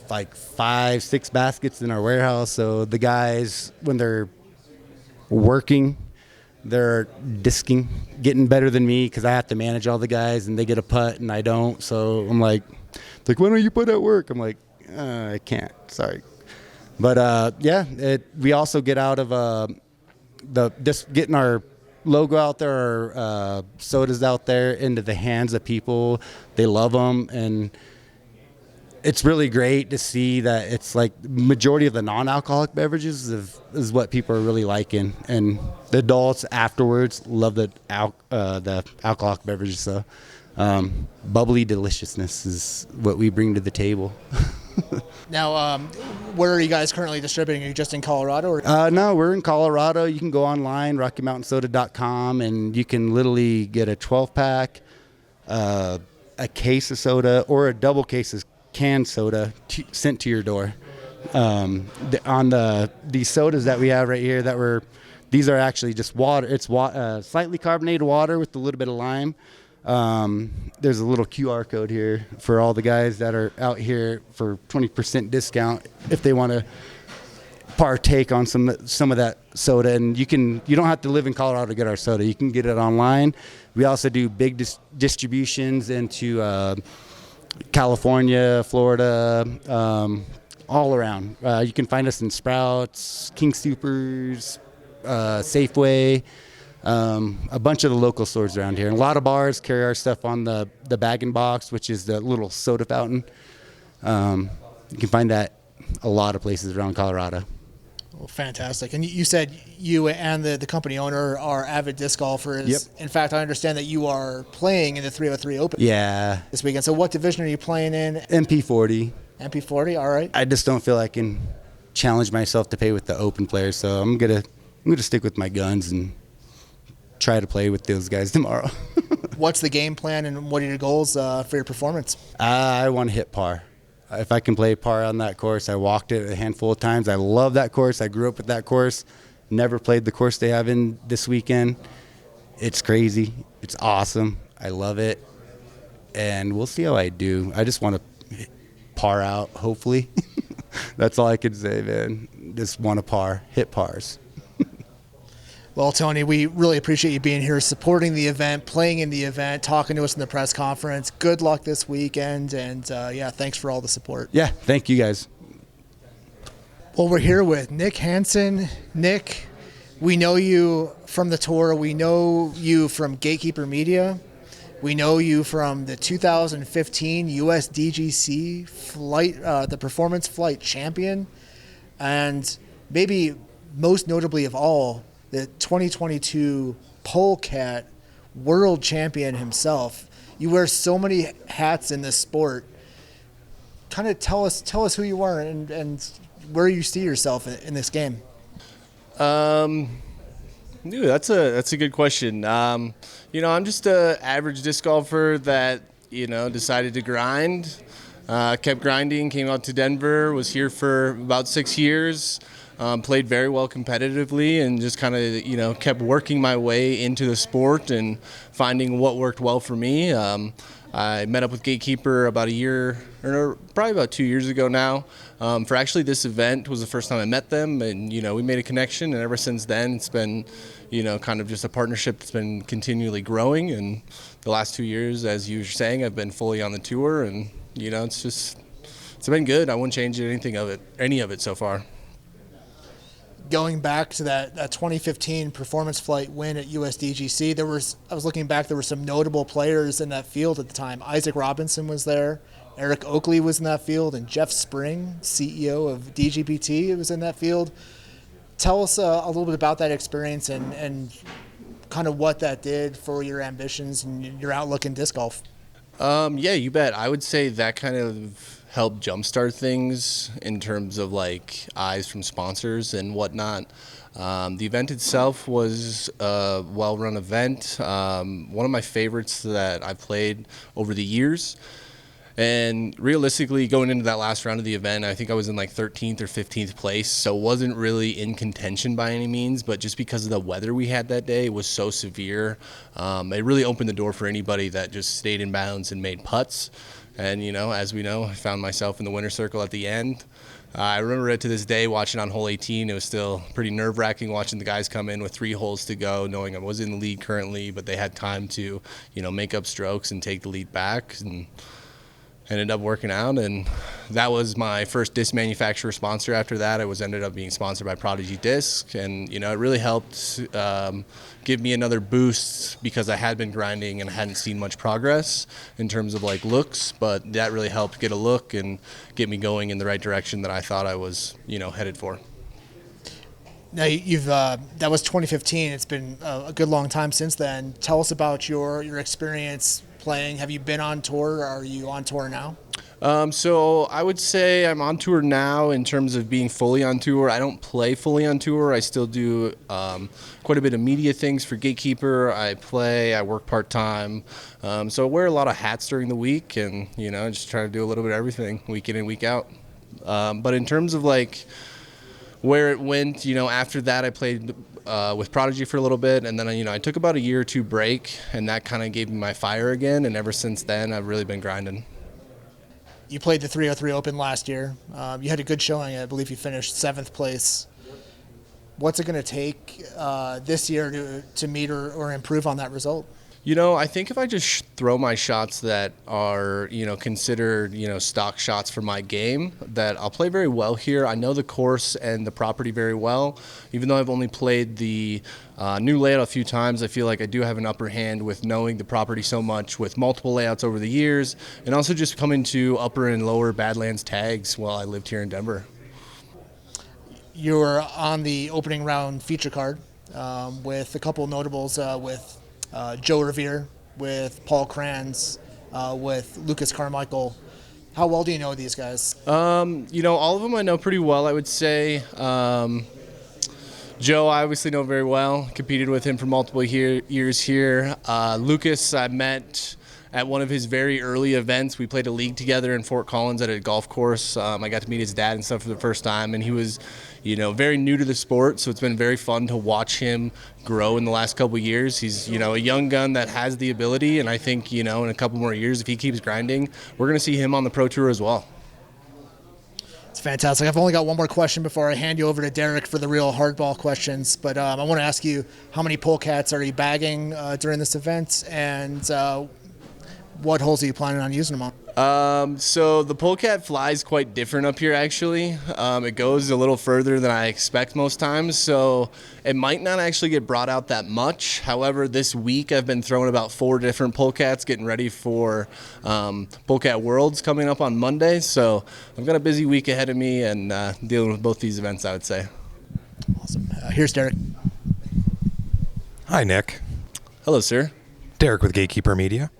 like 5-6 baskets in our warehouse, so the guys, when they're working, they're disking, getting better than me because I have to manage all the guys, and they get a putt and I don't. So I'm like, why don't you put at work? I'm like, I can't, sorry. But we also get out of just getting our logo out there, our sodas out there into the hands of people. They love them, and it's really great to see that it's like the majority of the non-alcoholic beverages is what people are really liking, and the adults afterwards love the alcoholic beverages. So bubbly deliciousness is what we bring to the table. Now, where are you guys currently distributing? Are you just in Colorado? Or? No, we're in Colorado. You can go online, RockyMountainSoda.com, and you can literally get a 12-pack, a case of soda, or a double case of canned soda sent to your door. These sodas that we have right here, these are actually just water. It's slightly carbonated water with a little bit of lime. There's a little QR code here for all the guys that are out here for 20% discount if they want to partake on some of that soda. And you don't have to live in Colorado to get our soda. You can get it online. We also do big distributions into California, Florida, all around. You can find us in Sprouts, King Soopers, Safeway, a bunch of the local stores around here. And a lot of bars carry our stuff on the bag-in-box, which is the little soda fountain. You can find that a lot of places around Colorado. Well, fantastic. And you said you and the company owner are avid disc golfers. Yep. In fact, I understand that you are playing in the 303 Open this weekend. So what division are you playing in? MP40. MP40, all right. I just don't feel I can challenge myself to play with the open players, so I'm gonna stick with my guns and try to play with those guys tomorrow. What's the game plan, and what are your goals for your performance? I want to hit par. If I can play par on that course, I walked it a handful of times. I love that course. I grew up with that course. Never played the course they have in this weekend. It's crazy. It's awesome. I love it. And we'll see how I do. I just want to par out, hopefully. That's all I can say, man. Just want to hit pars. Well, Tony, we really appreciate you being here, supporting the event, playing in the event, talking to us in the press conference. Good luck this weekend, and thanks for all the support. Yeah, thank you guys. Well, we're here with Nick Hansen. Nick, we know you from the tour. We know you from Gatekeeper Media. We know you from the 2015 USDGC flight, the Performance Flight Champion, and maybe most notably of all, the 2022 Polecat World Champion himself. You wear so many hats in this sport. Kind of tell us who you are and where you see yourself in this game. That's a good question. I'm just an average disc golfer that decided to grind. Kept grinding, came out to Denver, was here for about 6 years, played very well competitively, and just kind of, kept working my way into the sport and finding what worked well for me. I met up with Gatekeeper about a year, or probably about 2 years ago now. For actually this event was the first time I met them, and, we made a connection, and ever since then it's been, kind of just a partnership that's been continually growing. And the last 2 years, as you were saying, I've been fully on the tour, and it's been good. I wouldn't change any of it so far. Going back to that 2015 performance flight win at USDGC, I was looking back, there were some notable players in that field at the time. Isaac Robinson was there, Eric Oakley was in that field, and Jeff Spring, CEO of DGPT, was in that field. Tell us a little bit about that experience and kind of what that did for your ambitions and your outlook in disc golf. Yeah, you bet. I would say that kind of helped jumpstart things in terms of eyes from sponsors and whatnot. The event itself was a well-run event. One of my favorites that I've played over the years. And realistically, going into that last round of the event, I think I was in 13th or 15th place, so wasn't really in contention by any means, but just because of the weather we had that day, it was so severe. It really opened the door for anybody that just stayed in bounds and made putts. And, as we know, I found myself in the winner's circle at the end. I remember it to this day, watching on hole 18. It was still pretty nerve-wracking watching the guys come in with 3 holes to go, knowing I was in the lead currently, but they had time to, make up strokes and take the lead back. And ended up working out, and that was my first disc manufacturer sponsor. After that, I ended up being sponsored by Prodigy Disc, and it really helped give me another boost because I had been grinding and hadn't seen much progress in terms of looks, but that really helped get a look and get me going in the right direction that I thought I was headed for. Now that was 2015. It's been a good long time since then. Tell us about your experience playing. Have you been on tour? Are you on tour now? So I would say I'm on tour now in terms of being fully on tour. I don't play fully on tour. I still do quite a bit of media things for Gatekeeper. I work part-time. So I wear a lot of hats during the week and, just try to do a little bit of everything week in and week out. But in terms of where it went, after that I played with Prodigy for a little bit, and then I took about a year or two break, and that kind of gave me my fire again, and ever since then I've really been grinding. You played the 303 Open last year. You had a good showing. I believe you finished 7th place. What's it going to take this year to meet or improve on that result? I think if I just throw my shots that are, considered, stock shots for my game, that I'll play very well here. I know the course and the property very well. Even though I've only played the new layout a few times, I feel like I do have an upper hand with knowing the property so much with multiple layouts over the years, and also just coming to upper and lower Badlands tags while I lived here in Denver. You were on the opening round feature card with a couple of notables with Joe Revere, with Paul Kranz, with Lucas Carmichael. How well do you know these guys? All of them I know pretty well, I would say. Joe, I obviously know very well. Competed with him for multiple years here. Lucas, I met at one of his very early events. We played a league together in Fort Collins at a golf course. I got to meet his dad and stuff for the first time, and he was, very new to the sport, so it's been very fun to watch him grow in the last couple of years. He's, a young gun that has the ability, and I think, in a couple more years, if he keeps grinding, we're going to see him on the Pro Tour as well. It's fantastic. I've only got one more question before I hand you over to Derek for the real hardball questions, but I want to ask you, how many polecats are you bagging during this event, and what holes are you planning on using them on? So the polecat flies quite different up here, actually. It goes a little further than I expect most times, so it might not actually get brought out that much. However, this week I've been throwing about 4 different polecats, getting ready for Polecat Worlds coming up on Monday. So I've got a busy week ahead of me and dealing with both these events, I would say. Awesome. Here's Derek. Hi, Nick. Hello, sir. Derek with Gatekeeper Media.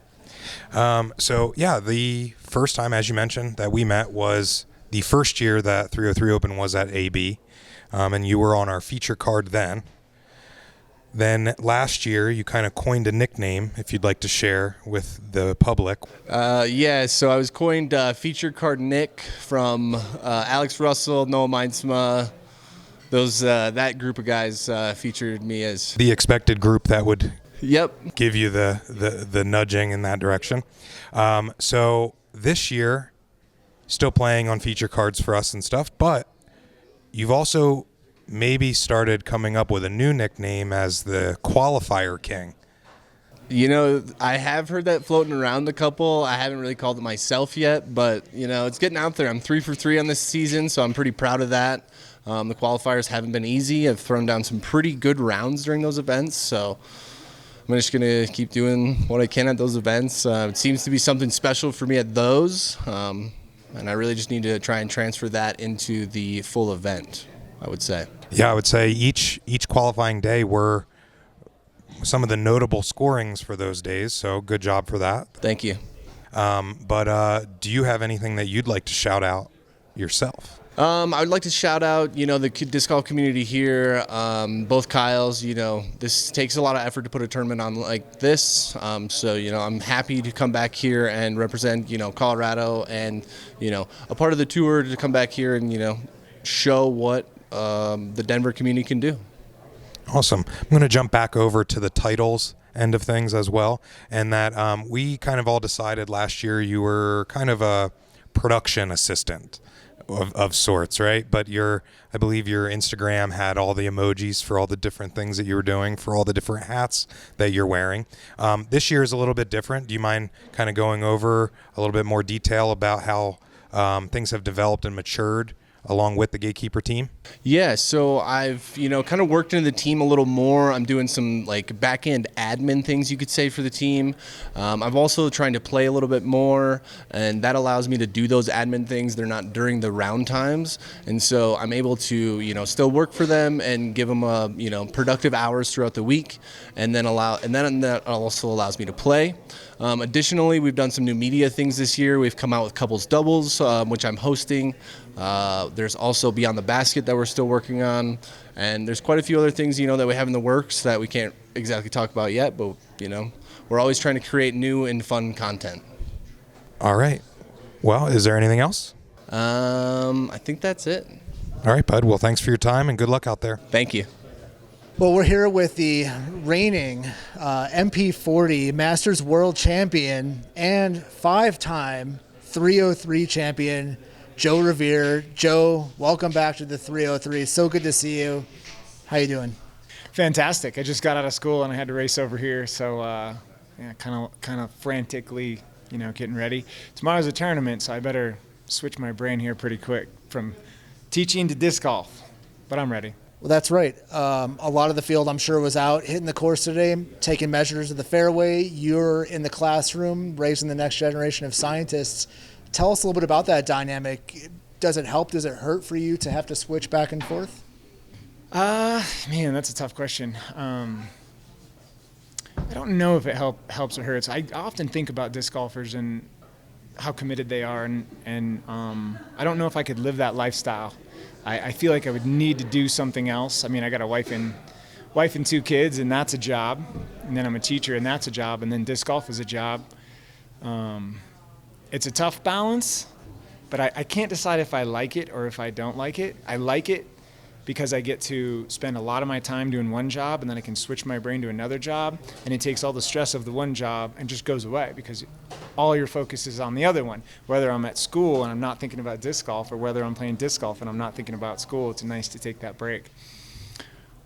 The first time, as you mentioned, that we met was the first year that 303 Open was at AB, and you were on our feature card then. Then last year, you kind of coined a nickname, if you'd like to share with the public. Yeah, so I was coined Feature Card Nick from Alex Russell, Noah Mindsma. That group of guys featured me as The expected group that would Yep. give you the nudging in that direction. So this year, still playing on feature cards for us and stuff, but you've also maybe started coming up with a new nickname as the Qualifier King. You know, I have heard that floating around a couple. I haven't really called it myself yet, but, you know, it's getting out there. I'm 3 for 3 on this season, so I'm pretty proud of that. The qualifiers haven't been easy. I've thrown down some pretty good rounds during those events, so I'm just going to keep doing what I can at those events. It seems to be something special for me at those, and I really just need to try and transfer that into the full event, I would say. Yeah, I would say each qualifying day were some of the notable scorings for those days, so good job for that. Thank you. But do you have anything that you'd like to shout out yourself? I would like to shout out, you know, the disc golf community here, both Kyles. You know, this takes a lot of effort to put a tournament on like this. So, you know, I'm happy to come back here and represent, you know, Colorado and, you know, a part of the tour to come back here and, you know, show what the Denver community can do. Awesome. I'm going to jump back over to the titles end of things as well, and that we kind of all decided last year you were kind of a production assistant of sorts, right? But I believe your Instagram had all the emojis for all the different things that you were doing, for all the different hats that you're wearing. This year is a little bit different. Do you mind kind of going over a little bit more detail about how things have developed and matured along with the Gatekeeper team? Yeah, so I've, you know, kind of worked into the team a little more. I'm doing some like back-end admin things, you could say, for the team. I'm also trying to play a little bit more, and that allows me to do those admin things. They're not during the round times, and so I'm able to, you know, still work for them and give them you know, productive hours throughout the week, and then that also allows me to play. Additionally, we've done some new media things this year. We've come out with couples doubles, which I'm hosting. There's also Beyond the Basket that we're still working on, and there's quite a few other things, you know, that we have in the works that we can't exactly talk about yet, but, you know, we're always trying to create new and fun content. All right. Well, is there anything else? I think that's it. All right, bud. Well, thanks for your time and good luck out there. Thank you. Well, we're here with the reigning MP40 Masters World Champion and 5-time 303 champion, Joe Revere. Joe, welcome back to the 303. So good to see you. How you doing? Fantastic. I just got out of school and I had to race over here, so yeah, kind of frantically, you know, getting ready. Tomorrow's a tournament, so I better switch my brain here pretty quick from teaching to disc golf. But I'm ready. Well, that's right. A lot of the field, I'm sure, was out hitting the course today, taking measures of the fairway. You're in the classroom, raising the next generation of scientists. Tell us a little bit about that dynamic. Does it help? Does it hurt for you to have to switch back and forth? Man, that's a tough question. I don't know if it helps or hurts. I often think about disc golfers and how committed they are, and I don't know if I could live that lifestyle. I feel like I would need to do something else. I mean, I got a wife and 2 kids, and that's a job. And then I'm a teacher, and that's a job. And then disc golf is a job. It's a tough balance, but I can't decide if I like it or if I don't like it. I like it because I get to spend a lot of my time doing one job, and then I can switch my brain to another job, and it takes all the stress of the one job and just goes away because all your focus is on the other one. Whether I'm at school and I'm not thinking about disc golf, or whether I'm playing disc golf and I'm not thinking about school, it's nice to take that break.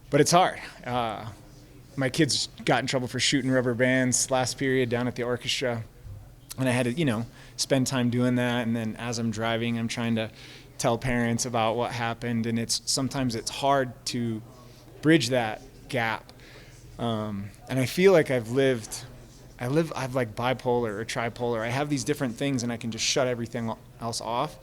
But it's hard. My kids got in trouble for shooting rubber bands last period down at the orchestra, and I had to, you know, spend time doing that. And then as I'm driving, I'm trying to tell parents about what happened, and sometimes it's hard to bridge that gap. And I feel like I've like bipolar or tripolar. I have these different things, and I can just shut everything else off.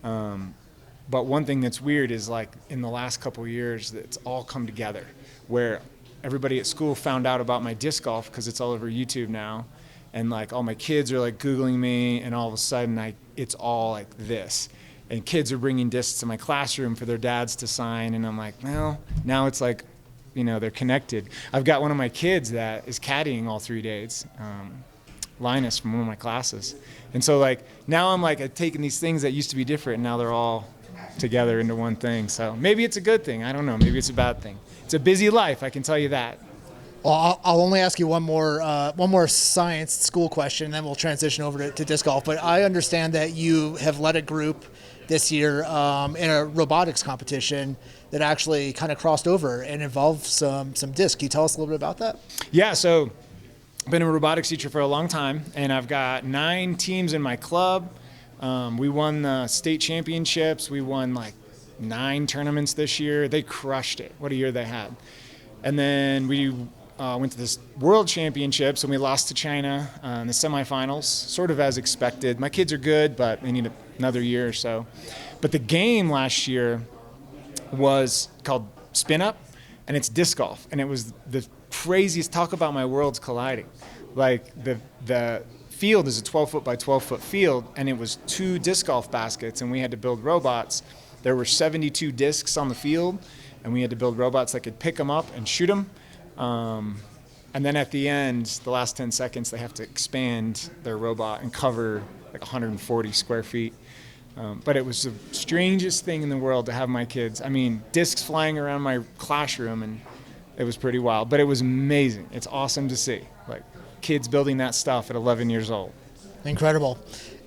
But one thing that's weird is, like, in the last couple of years, it's all come together, where everybody at school found out about my disc golf because it's all over YouTube now, and like all my kids are like Googling me, and all of a sudden it's all like this. And kids are bringing discs to my classroom for their dads to sign, and I'm like, well, now it's like they're connected. I've got one of my kids that is caddying all 3 days, Linus from one of my classes. And so like now I'm like taking these things that used to be different and now they're all together into one thing. So maybe it's a good thing. I don't know. Maybe it's a bad thing. It's a busy life, I can tell you that. Well, I'll only ask you one more science school question, then we'll transition over to disc golf. But I understand that you have led a group this year in a robotics competition that actually kind of crossed over and involved some disc. Can you tell us a little bit about that? Yeah, so I've been a robotics teacher for a long time, and I've got 9 teams in my club. We won the state championships. We won like 9 tournaments this year. They crushed it. What a year they had. And then we went to this world championships, and we lost to China in the semifinals, sort of as expected. My kids are good, but they need another year or so. But the game last year was called Spin Up, and it's disc golf. And it was the craziest, talk about my worlds colliding. Like the field is a 12-foot by 12-foot field, and it was 2 disc golf baskets, and we had to build robots. There were 72 discs on the field, and we had to build robots that could pick them up and shoot them. And then at the end, the last 10 seconds, they have to expand their robot and cover like 140 square feet. But it was the strangest thing in the world to have my kids. I mean, discs flying around my classroom, and it was pretty wild. But it was amazing. It's awesome to see, like kids building that stuff at 11 years old. Incredible.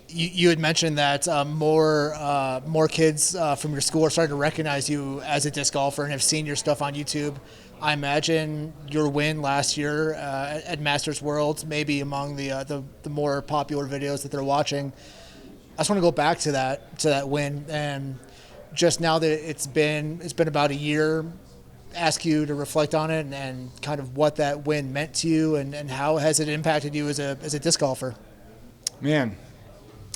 You had mentioned that more kids from your school are starting to recognize you as a disc golfer and have seen your stuff on YouTube. I imagine your win last year at Masters Worlds, maybe among the more popular videos that they're watching. I just want to go back to that win, and just now that it's been about a year, ask you to reflect on it and kind of what that win meant to you and how has it impacted you as a disc golfer. Man,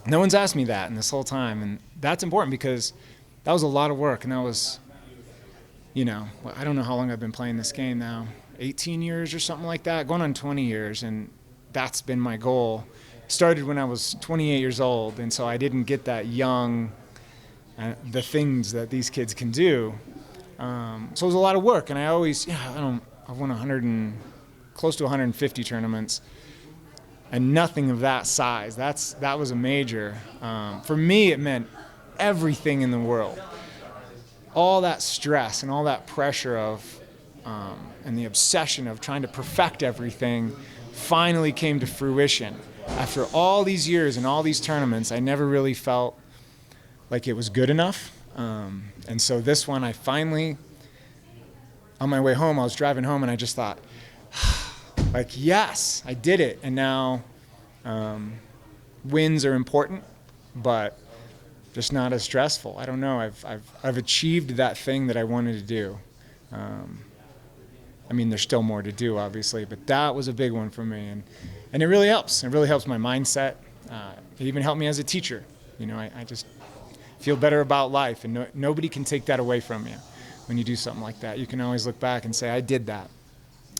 no one's asked me that in this whole time, and that's important because that was a lot of work, and that was, I don't know how long I've been playing this game now, 18 years or something like that, going on 20 years, and that's been my goal. Started when I was 28 years old, and so I didn't get that young, the things that these kids can do. So it was a lot of work, and I always, I've won close to 150 tournaments, and nothing of that size. That was a major. For me, it meant everything in the world. All that stress and all that pressure of, and the obsession of trying to perfect everything finally came to fruition. After all these years and all these tournaments, I never really felt like it was good enough. And so this one, I finally, on my way home, I was driving home and I just thought, like, yes, I did it. And now wins are important, but just not as stressful. I don't know. I've achieved that thing that I wanted to do. I mean, there's still more to do, obviously, but that was a big one for me. And it really helps. It really helps my mindset. It even helped me as a teacher. I just feel better about life, and nobody can take that away from you when you do something like that. You can always look back and say, I did that.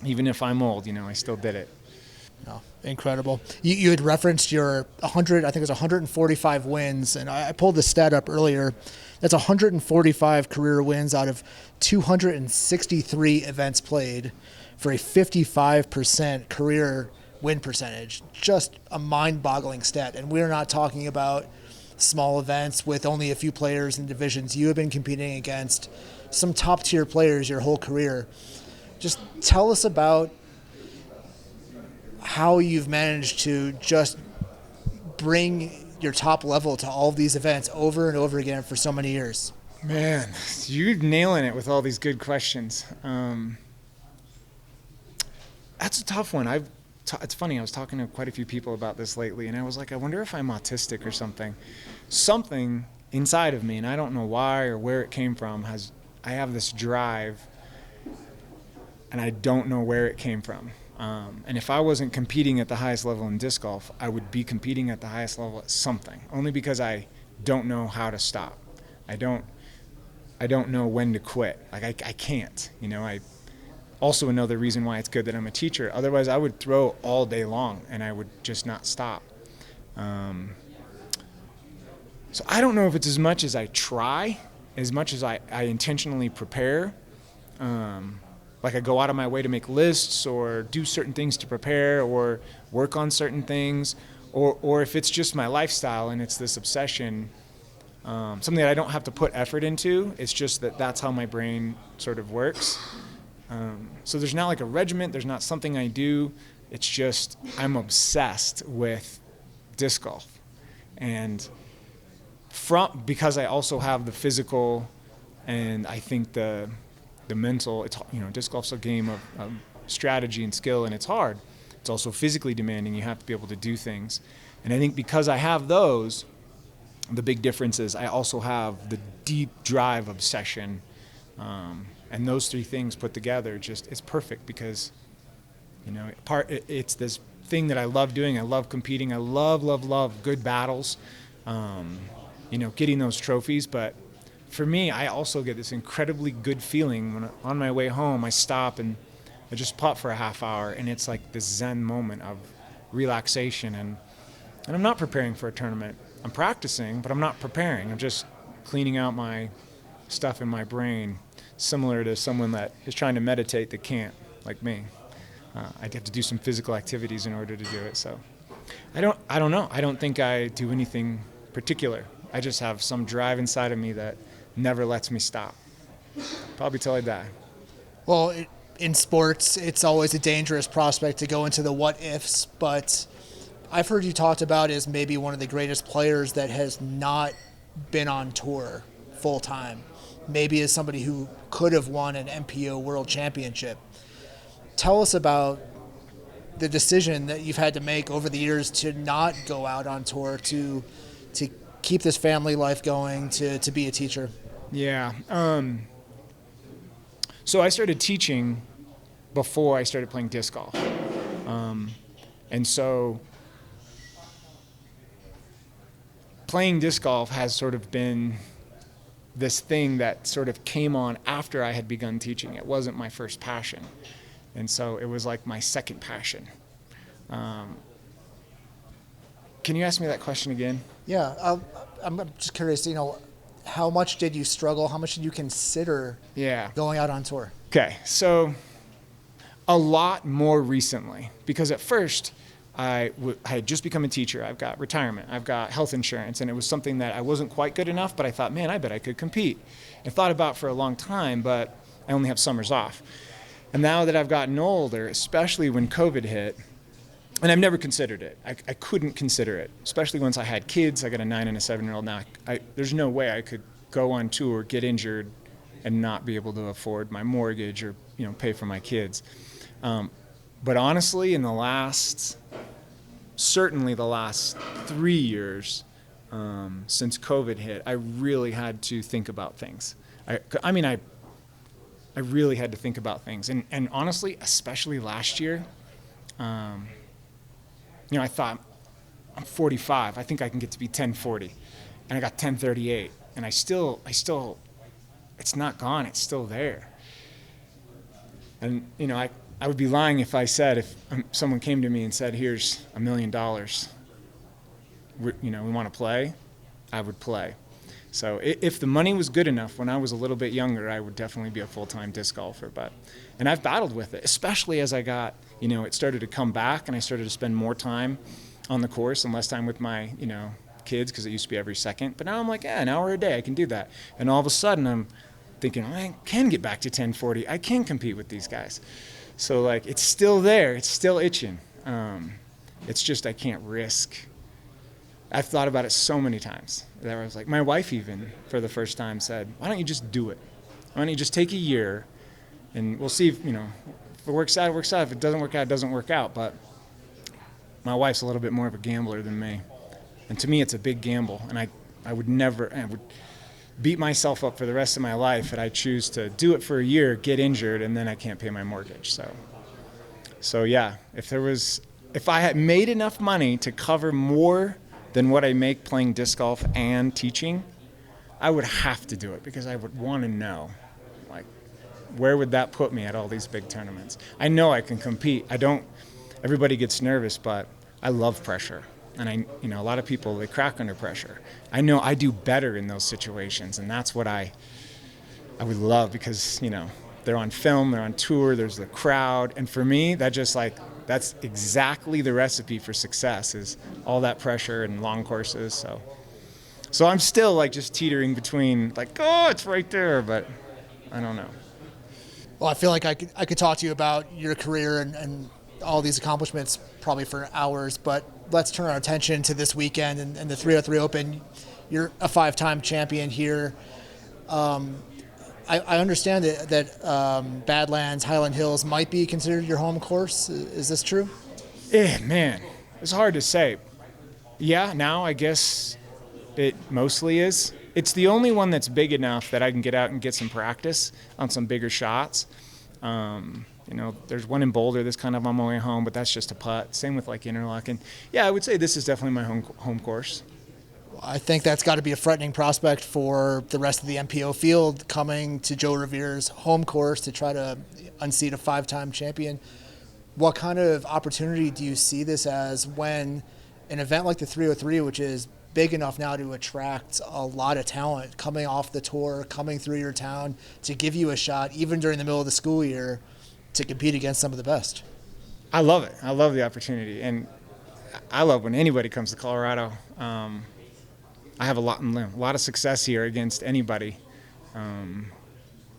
Even if I'm old, I still did it. Oh, incredible. You had referenced your 100, I think it was 145 wins, and I pulled this stat up earlier. That's 145 career wins out of 263 events played for a 55% career win percentage. Just a mind-boggling stat. And we're not talking about small events with only a few players in divisions. You have been competing against some top-tier players your whole career. Just tell us about how you've managed to just bring your top level to all of these events over and over again for so many years. Man, you're nailing it with all these good questions. That's a tough one. It's funny, I was talking to quite a few people about this lately, and I was like, I wonder if I'm autistic or something. Something inside of me, and I don't know why or where it came from, I have this drive, and I don't know where it came from. And if I wasn't competing at the highest level in disc golf, I would be competing at the highest level at something, only because I don't know how to stop. I don't know when to quit. Like I can't, I also another reason why it's good that I'm a teacher. Otherwise I would throw all day long and I would just not stop. So I don't know if it's as much as I try, as much as I intentionally prepare. like I go out of my way to make lists or do certain things to prepare or work on certain things, or if it's just my lifestyle and it's this obsession, something that I don't have to put effort into. It's just that's how my brain sort of works. So there's not like a regiment. There's not something I do. It's just I'm obsessed with disc golf. And because I also have the physical and I think the mental, it's, disc golf's a game of strategy and skill, and it's hard. It's also physically demanding. You have to be able to do things. And I think because I have those, the big difference is I also have the deep drive obsession. And those three things put together, it's perfect because, it's this thing that I love doing. I love competing. I love good battles, getting those trophies. But for me, I also get this incredibly good feeling when on my way home, I stop and I just putt for a half hour, and it's like this Zen moment of relaxation. And I'm not preparing for a tournament. I'm practicing, but I'm not preparing. I'm just cleaning out my stuff in my brain, similar to someone that is trying to meditate that can't, like me. I'd have to do some physical activities in order to do it. So I don't know. I don't think I do anything particular. I just have some drive inside of me that never lets me stop. Probably till I die. Well, in sports, it's always a dangerous prospect to go into the what ifs, but I've heard you talked about as maybe one of the greatest players that has not been on tour full time. Maybe as somebody who could have won an MPO World Championship. Tell us about the decision that you've had to make over the years to not go out on tour, to keep this family life going, to be a teacher. Yeah. So I started teaching before I started playing disc golf. And so playing disc golf has sort of been this thing that sort of came on after I had begun teaching. It wasn't my first passion. And so it was like my second passion. Can you ask me that question again? Yeah, I'm just curious, how much did you struggle? How much did you consider going out on tour? Okay, so a lot more recently, because at first I had just become a teacher. I've got retirement. I've got health insurance, and it was something that I wasn't quite good enough, but I thought, man, I bet I could compete. I thought about it for a long time, but I only have summers off. And now that I've gotten older, especially when COVID hit, and I've never considered it. I couldn't consider it, especially once I had kids. I got a 9 and a 7-year-old now. There's no way I could go on tour, get injured, and not be able to afford my mortgage or pay for my kids. But honestly, certainly the last 3 years since COVID hit, I really had to think about things. I really had to think about things. And honestly, especially last year, I thought, I'm 45. I think I can get to be 1040. And I got 1038. And I still, it's not gone. It's still there. And, I would be lying if I said, if someone came to me and said, here's $1 million, we want to play, I would play. So if the money was good enough when I was a little bit younger, I would definitely be a full-time disc golfer. And I've battled with it, especially as I got, it started to come back and I started to spend more time on the course and less time with my, kids, because it used to be every second. But now I'm like, an hour a day, I can do that. And all of a sudden I'm thinking, I can get back to 1040. I can compete with these guys. So it's still there. It's still itching. It's just I can't risk. I've thought about it so many times that I was like, my wife even for the first time said, why don't you just do it? Why don't you just take a year and we'll see if, if it works out, it works out. If it doesn't work out, it doesn't work out. But my wife's a little bit more of a gambler than me. And to me, it's a big gamble. And I would beat myself up for the rest of my life, and I choose to do it for a year, get injured, and then I can't pay my mortgage. So yeah, if I had made enough money to cover more than what I make playing disc golf and teaching, I would have to do it because I would want to know, where would that put me at all these big tournaments? I know I can compete. Everybody gets nervous, but I love pressure. And a lot of people, they crack under pressure. I know I do better in those situations, and that's what I would love because, they're on film, they're on tour, there's the crowd. And for me, that's exactly the recipe for success, is all that pressure and long courses. So I'm still like just teetering between like, oh, it's right there, but I don't know. Well, I feel like I could talk to you about your career and all these accomplishments probably for hours, but let's turn our attention to this weekend and the 303 Open. You're a 5-time champion here. I understand that Badlands, Highland Hills might be considered your home course. Is this true? Man, it's hard to say. Yeah, now I guess it mostly is. It's the only one that's big enough that I can get out and get some practice on some bigger shots. There's one in Boulder that's kind of on my way home, but that's just a putt. Same with like Interlochen. Yeah, I would say this is definitely my home course. I think that's got to be a threatening prospect for the rest of the MPO field, coming to Joe Revere's home course to try to unseat a 5-time champion. What kind of opportunity do you see this as when an event like the 303, which is big enough now to attract a lot of talent coming off the tour, coming through your town, to give you a shot, even during the middle of the school year, to compete against some of the best? I love it. I love the opportunity. And I love when anybody comes to Colorado. I have a lot of success here against anybody. I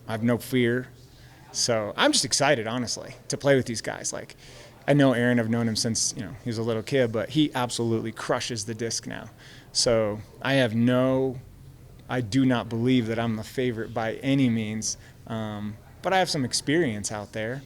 have no fear. So I'm just excited, honestly, to play with these guys. Like, I know Aaron, I've known him since, he was a little kid, but he absolutely crushes the disc now. So I do not believe that I'm the favorite by any means, but I have some experience out there.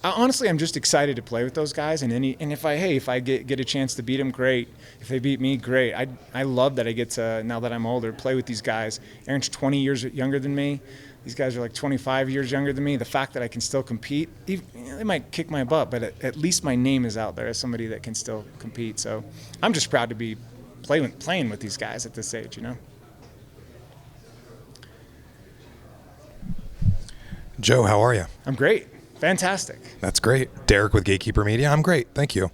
Honestly, I'm just excited to play with those guys, and if I get a chance to beat them, great. If they beat me, great. I love that I get to, now that I'm older, play with these guys. Aaron's 20 years younger than me. These guys are like 25 years younger than me. The fact that I can still compete, they might kick my butt, but at least my name is out there as somebody that can still compete. So I'm just proud to be playing with these guys at this age, Joe, how are you? I'm great. Fantastic. That's great. Derek with Gatekeeper Media. I'm great. Thank you.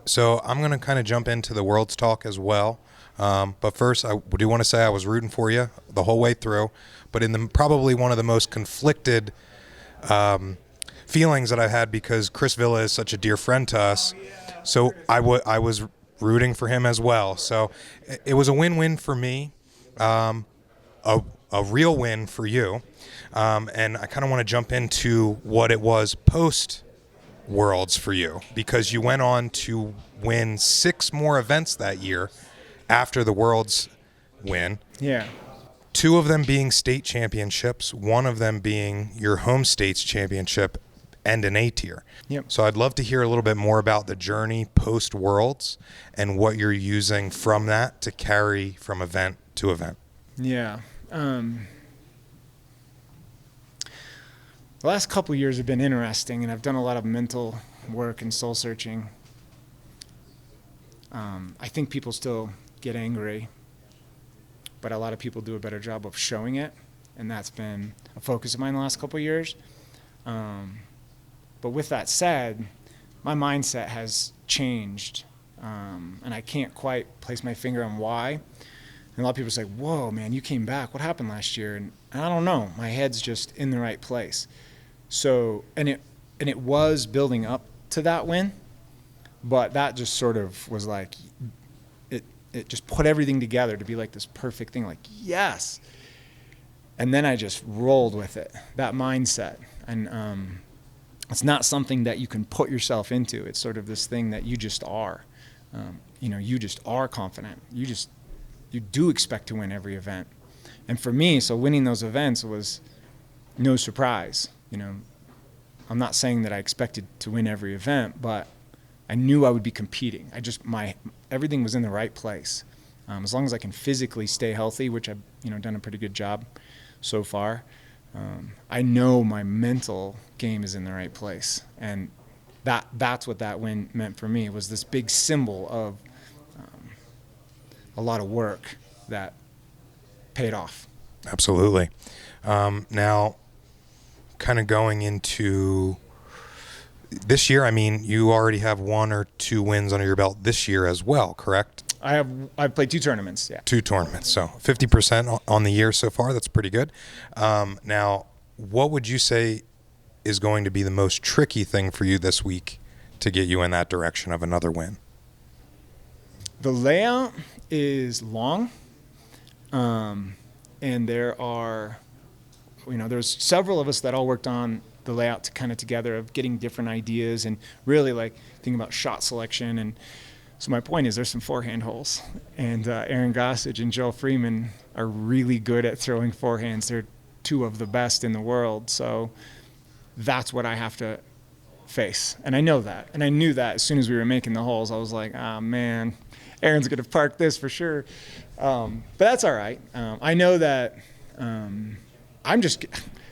So I'm going to kind of jump into the Worlds talk as well. But first, I do want to say I was rooting for you the whole way through, but in probably one of the most conflicted feelings that I had, because Chris Villa is such a dear friend to us. So I was rooting for him as well. So it was a win-win for me, a real win for you. And I kind of want to jump into what it was post-Worlds for you, because you went on to win 6 more events that year after the Worlds win. Yeah. 2 of them being state championships, 1 of them being your home state's championship and an A tier. Yep. So I'd love to hear a little bit more about the journey post-Worlds and what you're using from that to carry from event to event. Yeah. The last couple of years have been interesting, and I've done a lot of mental work and soul searching. I think people still get angry, but a lot of people do a better job of showing it, and that's been a focus of mine the last couple of years. But with that said, my mindset has changed, and I can't quite place my finger on why. And a lot of people say, whoa, man, you came back. What happened last year? And I don't know. My head's just in the right place. So, and it was building up to that win, but that just sort of was like, it just put everything together to be like this perfect thing, like, yes. And then I just rolled with it, that mindset. And it's not something that you can put yourself into. It's sort of this thing that you just are. You just are confident. You do expect to win every event. And for me, so winning those events was no surprise. I'm not saying that I expected to win every event, but I knew I would be competing. Everything was in the right place. As long as I can physically stay healthy, which I've done a pretty good job so far, I know my mental game is in the right place. And that's what that win meant for me, was this big symbol of a lot of work that paid off. Absolutely. Now, kind of going into this year, I mean, you already have 1 or 2 wins under your belt this year as well, correct? I've played 2 tournaments, yeah. 2 tournaments, so 50% on the year so far. That's pretty good. Now, what would you say is going to be the most tricky thing for you this week to get you in that direction of another win? The layout is long, and there are, there's several of us that all worked on the layout together of getting different ideas and really like thinking about shot selection. And so my point is there's some forehand holes, and Aaron Gossage and Joel Freeman are really good at throwing forehands. They're two of the best in the world. So that's what I have to face. And I know that. And I knew that as soon as we were making the holes. I was like, oh, man, Aaron's going to park this for sure. But that's all right. I know that I'm just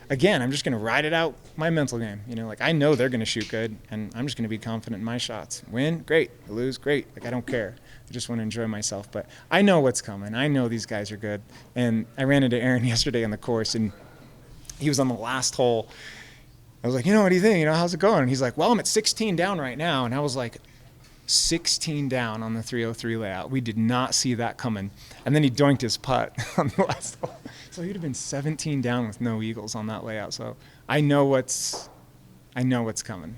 going to ride it out my mental game. I know they're going to shoot good, and I'm just going to be confident in my shots. Win, great. Lose, great. I don't care. I just want to enjoy myself. But I know what's coming. I know these guys are good. And I ran into Aaron yesterday on the course, and he was on the last hole. I was like, what do you think? How's it going? And he's like, well, I'm at 16 down right now. And I was like, 16 down on the 303 layout. We did not see that coming. And then he doinked his putt on the last hole. So he'd have been 17 down with no eagles on that layout. So I know what's coming.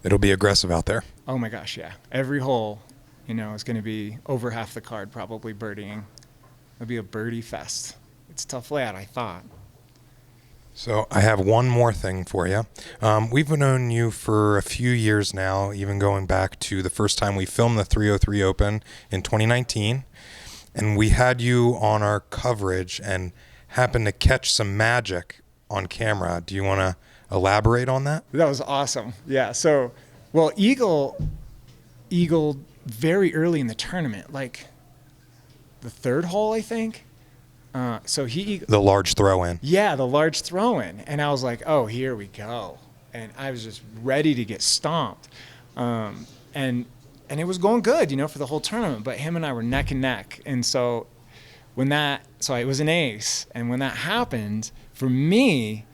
It'll be aggressive out there. Oh my gosh, yeah. Every hole, is going to be over half the card probably birdieing. It'll be a birdie fest. It's a tough layout, I thought. So I have one more thing for you. We've known you for a few years now, even going back to the first time we filmed the 303 Open in 2019. And we had you on our coverage and happened to catch some magic on camera. Do you want to elaborate on that? That was awesome. Yeah. So, Eagle very early in the tournament, like the third hole, I think. The large throw-in. Yeah, the large throw-in. And I was like, oh, here we go. And I was just ready to get stomped. And it was going good, for the whole tournament. But him and I were neck and neck. And so it was an ace. And when that happened, for me,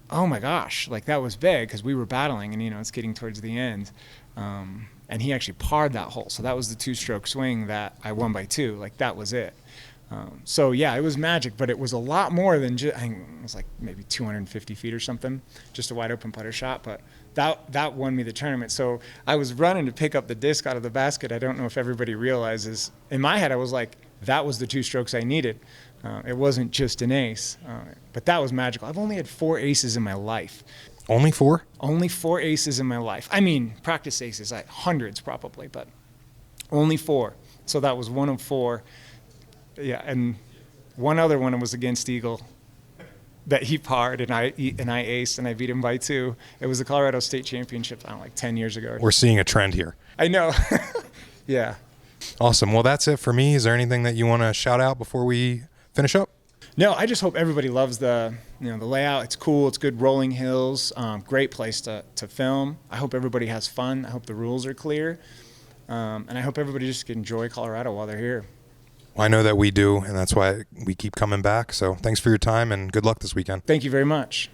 oh my gosh, that was big because we were battling and, it's getting towards the end. And he actually parred that hole. So that was the two-stroke swing that I won by 2. That was it. It was magic, but it was a lot more than just, I think it was maybe 250 feet or something, just a wide open putter shot, but that won me the tournament. So I was running to pick up the disc out of the basket. I don't know if everybody realizes. In my head, I was like, that was the 2 strokes I needed. It wasn't just an ace, but that was magical. I've only had 4 aces in my life. Only 4? Only 4 aces in my life. I mean, practice aces, hundreds probably, but only 4. So that was one of 4. Yeah, and one other one was against Eagle that he parred and I aced and I beat him by 2. It was the Colorado State Championship, 10 years ago. We're seeing a trend here. I know. Yeah. Awesome. Well, that's it for me. Is there anything that you want to shout out before we finish up? No, I just hope everybody loves the layout. It's cool. It's good rolling hills. Great place to film. I hope everybody has fun. I hope the rules are clear. And I hope everybody just can enjoy Colorado while they're here. I know that we do, and that's why we keep coming back. So thanks for your time, and good luck this weekend. Thank you very much.